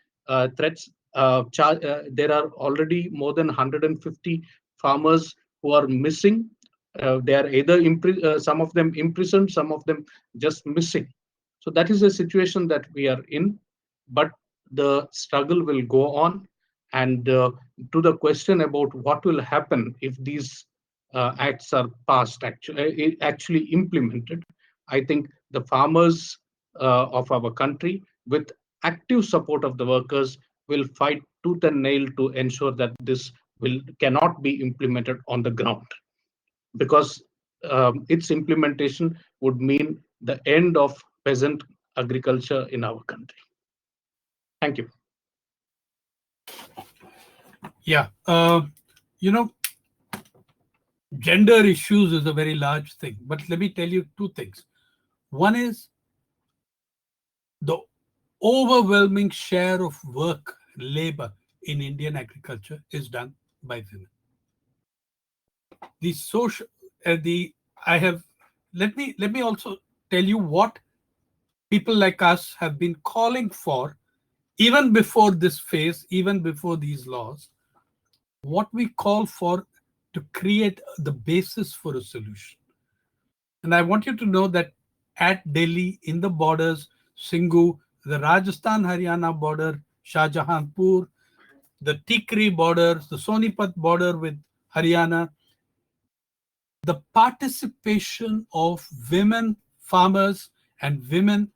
threats. There are already more than 150 farmers who are missing. They are either some of them imprisoned, some of them just missing. So that is a situation that we are in, but the struggle will go on. And to the question about what will happen if these acts are passed, actually implemented, I think the farmers of our country, with active support of the workers, will fight tooth and nail to ensure that this cannot be implemented on the ground, because its implementation would mean the end of peasant agriculture in our country. Thank you. Yeah, gender issues is a very large thing, but let me tell you two things. One is the overwhelming share of work, labor in Indian agriculture is done by women. The social, I have, let me also tell you what people like us have been calling for, even before this phase, even before these laws, what we call for to create the basis for a solution. And I want you to know that at Delhi, in the borders, Singhu, the Rajasthan-Haryana border, Shahjahanpur, the Tikri border, the Sonipat border with Haryana, the participation of women farmers and women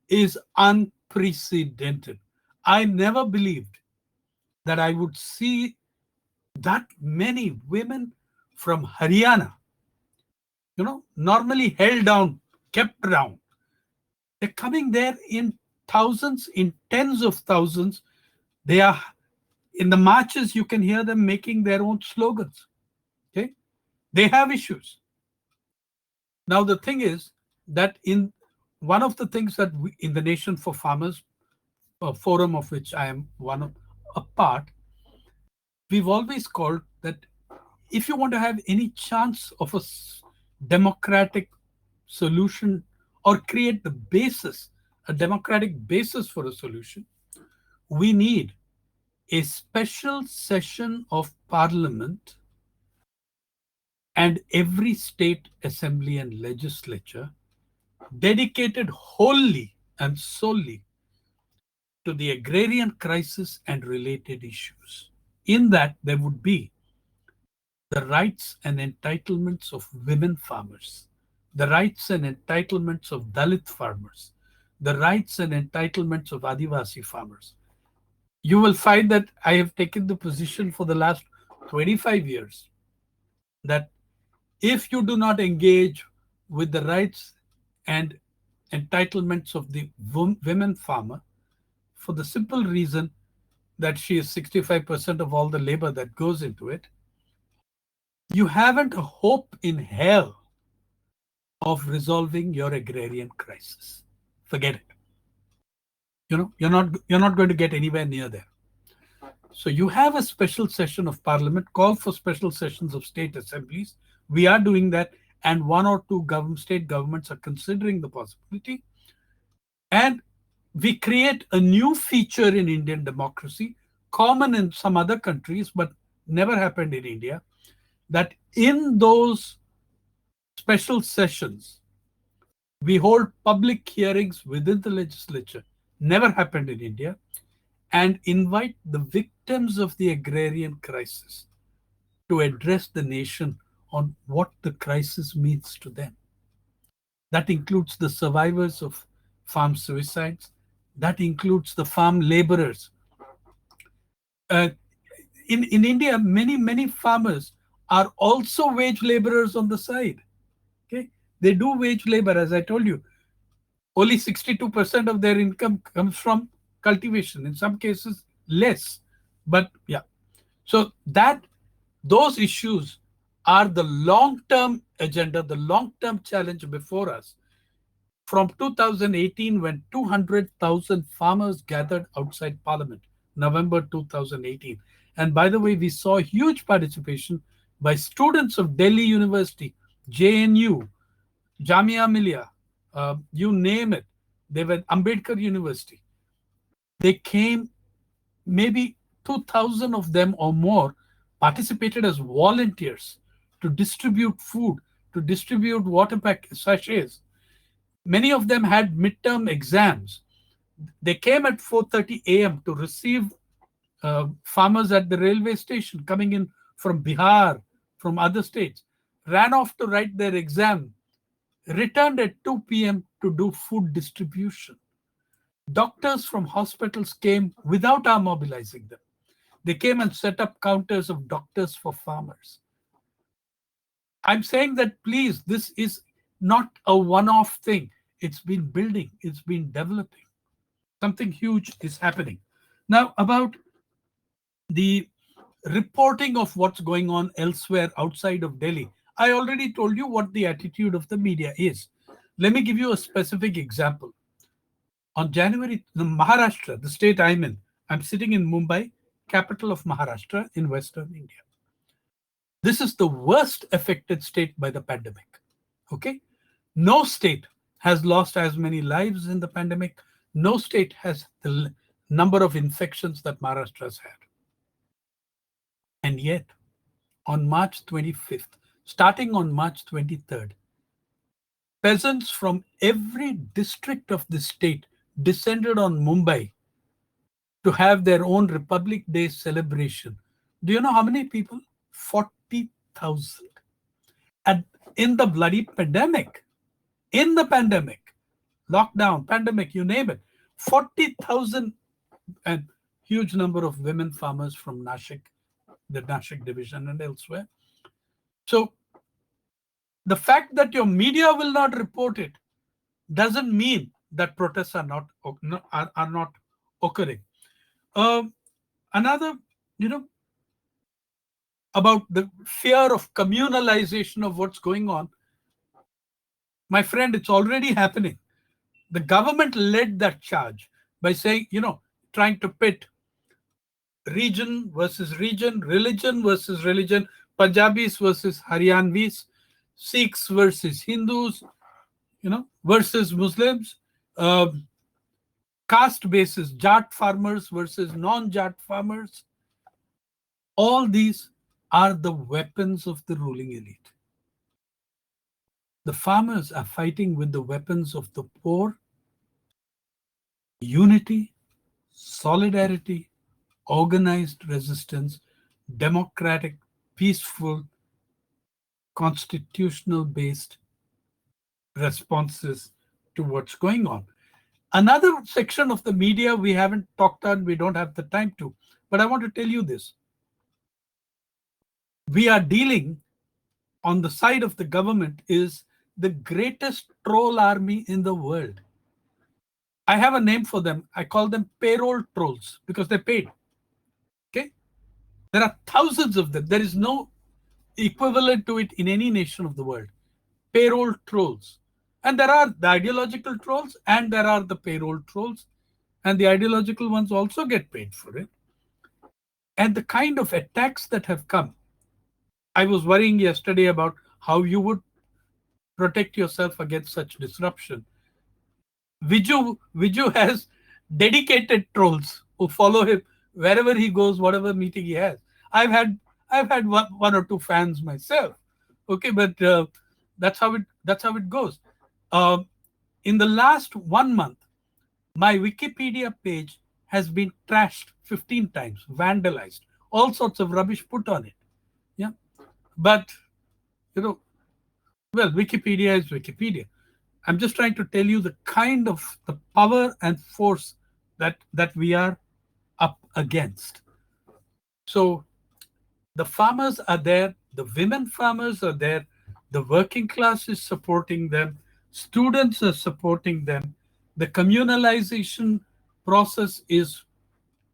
is unprecedented. I never believed that I would see that many women from Haryana, normally held down, kept down. They're coming there in thousands, in tens of thousands. They are in the marches, you can hear them making their own slogans. Okay, they have issues. Now, the thing is that in one of the things that we, in the Nation for Farmers, a forum of which I am a part, we've always called that if you want to have any chance of a democratic solution or create the basis, a democratic basis for a solution, we need a special session of parliament and every state assembly and legislature dedicated wholly and solely to the agrarian crisis and related issues. In that, there would be the rights and entitlements of women farmers, the rights and entitlements of Dalit farmers, the rights and entitlements of Adivasi farmers. You will find that I have taken the position for the last 25 years that if you do not engage with the rights and entitlements of the women farmer, for the simple reason that she is 65% of all the labor that goes into it. You haven't a hope in hell of resolving your agrarian crisis. Forget it. You're not going to get anywhere near there. So you have a special session of parliament, call for special sessions of state assemblies. We are doing that, and one or two state governments are considering the possibility. And we create a new feature in Indian democracy, common in some other countries, but never happened in India, that in those special sessions, we hold public hearings within the legislature, never happened in India, and invite the victims of the agrarian crisis to address the nation on what the crisis means to them. That includes the survivors of farm suicides. That includes the farm laborers. In India, many farmers are also wage laborers on the side. Okay, they do wage labor, as I told you. Only 62% of their income comes from cultivation. In some cases, less. But yeah, so those issues are the long-term agenda, the long-term challenge before us. From 2018, when 200,000 farmers gathered outside Parliament, November 2018. And by the way, we saw huge participation by students of Delhi University, JNU, Jamia Millia, you name it. They were Ambedkar University. They came, maybe 2,000 of them or more participated as volunteers to distribute food, to distribute water sachets. Many of them had midterm exams. They came at 4:30 a.m. to receive farmers at the railway station coming in from Bihar, from other states, ran off to write their exam, returned at 2 p.m. to do food distribution. Doctors from hospitals came without our mobilizing them. They came and set up counters of doctors for farmers. I'm saying that, please, this is not a one-off thing. It's been building, it's been developing. Something huge is happening. Now, about the reporting of what's going on elsewhere outside of Delhi, I already told you what the attitude of the media is. Let me give you a specific example. On January, Maharashtra, the state I'm in, I'm sitting in Mumbai, capital of Maharashtra in Western India. This is the worst affected state by the pandemic. Okay? No state has lost as many lives in the pandemic. No state has the number of infections that Maharashtra has had. And yet, on March 25th, starting on March 23rd, peasants from every district of the state descended on Mumbai to have their own Republic Day celebration. Do you know how many people? 40,000. And in the bloody pandemic, lockdown, pandemic, you name it, 40,000, and huge number of women farmers from Nashik, the Nashik division and elsewhere. So the fact that your media will not report it doesn't mean that protests are not occurring. Another, about the fear of communalization of what's going on. My friend, it's already happening. The government led that charge by saying, trying to pit region versus region, religion versus religion, Punjabis versus Haryanvis, Sikhs versus Hindus, versus Muslims, caste basis, Jat farmers versus non-Jat farmers. All these are the weapons of the ruling elite. The farmers are fighting with the weapons of the poor. Unity, solidarity, organized resistance, democratic, peaceful, constitutional-based responses to what's going on. Another section of the media we haven't talked on, we don't have the time to, but I want to tell you this. We are dealing, on the side of the government, is the greatest troll army in the world. I have a name for them. I call them payroll trolls because they're paid. Okay? There are thousands of them. There is no equivalent to it in any nation of the world. Payroll trolls. And there are the ideological trolls and there are the payroll trolls. And the ideological ones also get paid for it. And the kind of attacks that have come. I was worrying yesterday about how you would protect yourself against such disruption. Vijay has dedicated trolls who follow him wherever he goes, whatever meeting he has. I've had one or two fans myself. Okay, but that's how it goes. In the last 1 month, my Wikipedia page has been trashed 15 times, vandalized, all sorts of rubbish put on it. Yeah, but well, Wikipedia is Wikipedia. I'm just trying to tell you the kind of the power and force that we are up against. So the farmers are there, the women farmers are there, the working class is supporting them, students are supporting them, the communalization process is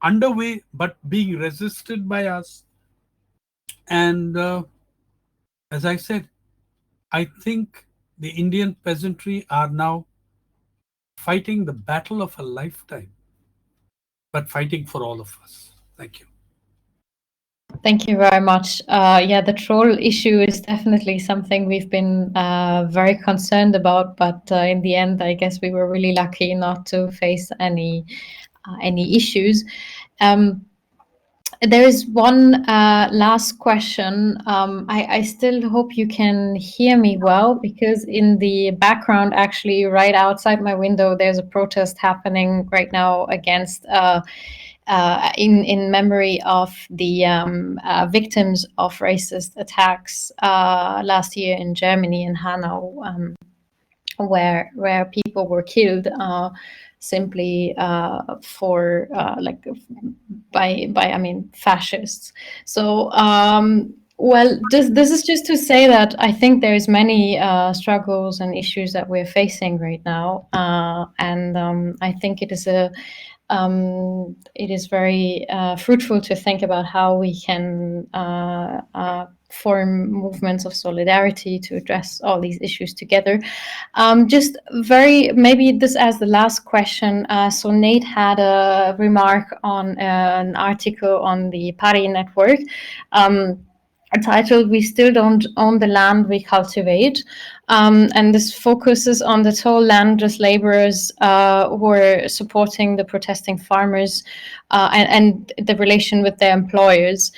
underway but being resisted by us. And as I said, I think the Indian peasantry are now fighting the battle of a lifetime, but fighting for all of us. Thank you. Thank you very much. Yeah, the troll issue is definitely something we've been very concerned about, but in the end, I guess we were really lucky not to face any issues. There is one last question. I still hope you can hear me well, because in the background, actually, right outside my window, there's a protest happening right now against, in memory of the victims of racist attacks last year in Germany, in Hanau, where people were killed simply for by fascists. So well, this is just to say that I think there's many struggles and issues that we're facing right now, and I think it is very fruitful to think about how we can form movements of solidarity to address all these issues together. Just maybe this as the last question. So Nate had a remark on an article on the Pari network, titled "We Still Don't Own the Land We Cultivate." And this focuses on the toll landless laborers who are supporting the protesting farmers and the relation with their employers.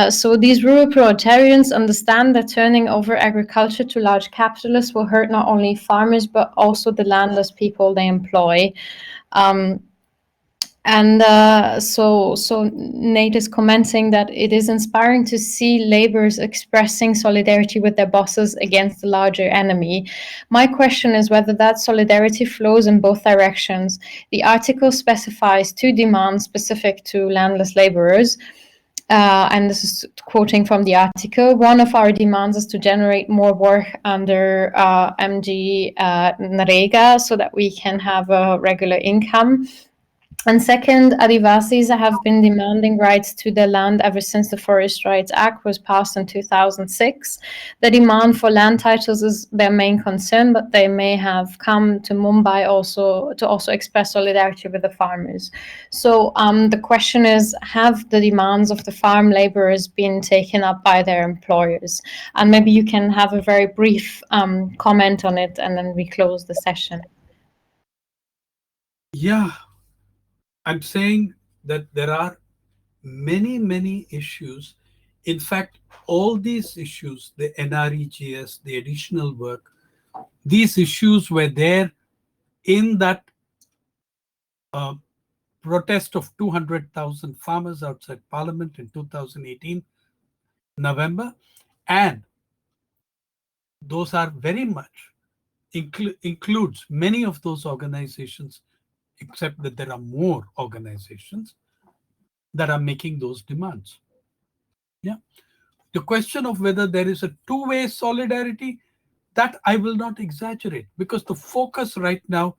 So these rural proletarians understand that turning over agriculture to large capitalists will hurt not only farmers, but also the landless people they employ. So Nate is commenting that it is inspiring to see laborers expressing solidarity with their bosses against the larger enemy. My question is whether that solidarity flows in both directions. The article specifies two demands specific to landless laborers. And this is quoting from the article. One of our demands is to generate more work under MG Narega so that we can have a regular income. And second, Adivasis have been demanding rights to their land ever since the Forest Rights Act was passed in 2006. The demand for land titles is their main concern, but they may have come to Mumbai to express solidarity with the farmers. So the question is, have the demands of the farm laborers been taken up by their employers? And maybe you can have a very brief comment on it, and then we close the session. Yeah. I'm saying that there are many, many issues. In fact, all these issues, the NREGS, the additional work, these issues were there in that protest of 200,000 farmers outside Parliament in 2018, November. And those are very much includes many of those organizations, except that there are more organizations that are making those demands. Yeah. The question of whether there is a two-way solidarity, that I will not exaggerate, because the focus right now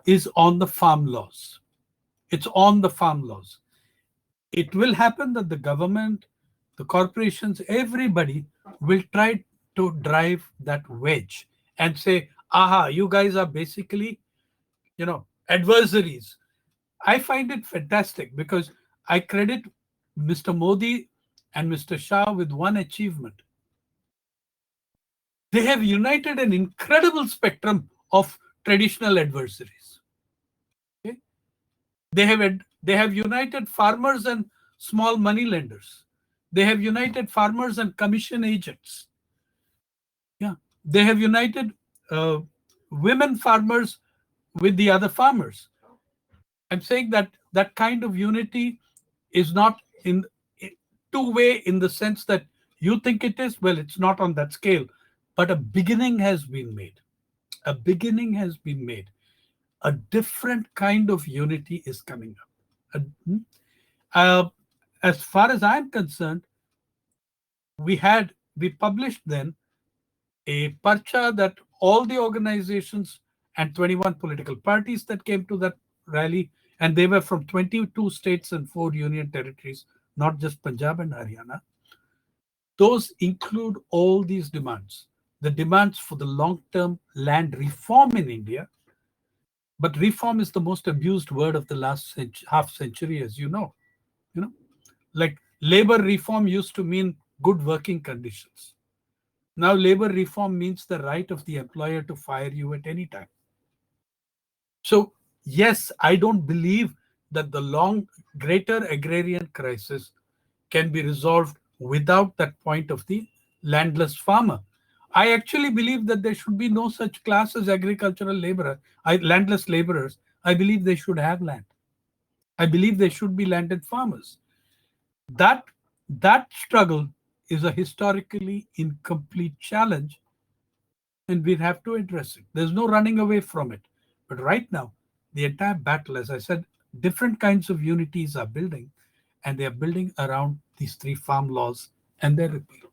is on the farm laws. It's on the farm laws. It will happen that the government, the corporations, everybody will try to drive that wedge and say, aha, you guys are basically, adversaries. I find it fantastic because I credit Mr. Modi and Mr. Shah with one achievement. They have united an incredible spectrum of traditional adversaries. Okay? They have united farmers and small money lenders. They have united farmers and commission agents. Yeah, they have united women farmers with the other farmers. I'm saying that that kind of unity is not in two-way in the sense that you think it is. Well, it's not on that scale, but a beginning has been made. A beginning has been made. A different kind of unity is coming up. As far as I'm concerned, we published then a parcha that all the organizations and 21 political parties that came to that rally, and they were from 22 states and 4 union territories, not just Punjab and Haryana. Those include all these demands. The demands for the long-term land reform in India. But reform is the most abused word of the last half century, as you know. Like labor reform used to mean good working conditions. Now labor reform means the right of the employer to fire you at any time. So yes, I don't believe that the greater agrarian crisis can be resolved without that point of the landless farmer. I actually believe that there should be no such class as agricultural laborer, landless laborers. I believe they should have land. I believe they should be landed farmers. That struggle is a historically incomplete challenge, and we have to address it. There's no running away from it. But right now, the entire battle, as I said, different kinds of unities are building, and they are building around these 3 farm laws and their repeal.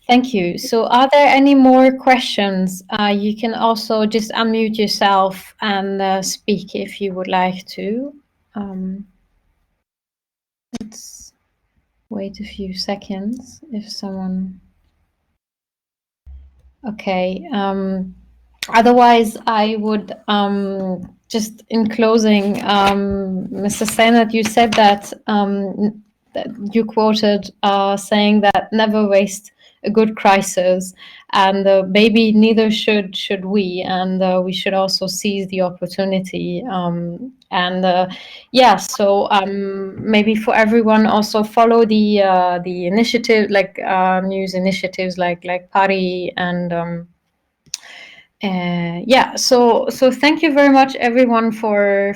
Thank you. So are there any more questions? You can also just unmute yourself and speak if you would like to. Let's wait a few seconds if someone... Okay. Otherwise, I would just in closing, Mr. Sainath, you said that, that you quoted saying that never waste a good crisis, and maybe neither should we, and we should also seize the opportunity. Yeah, so maybe for everyone also follow the initiative, like news initiatives like Pari and. Yeah, so thank you very much, everyone, for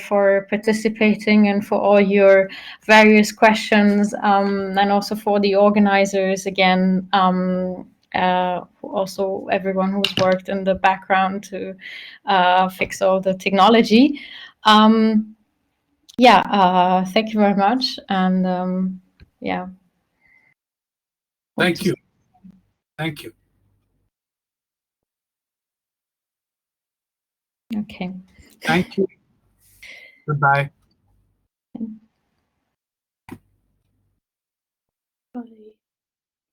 participating and for all your various questions, and also for the organizers again, also everyone who's worked in the background to fix all the technology. Yeah, thank you very much, and yeah. Thank you. Thank you. Okay. Thank you. Goodbye. Bye.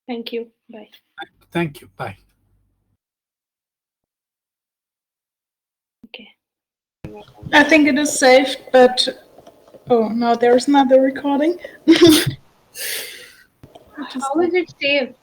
Thank you. Bye. Thank you. Bye. Okay. I think it is safe, but oh, now there's another recording. How is it saved?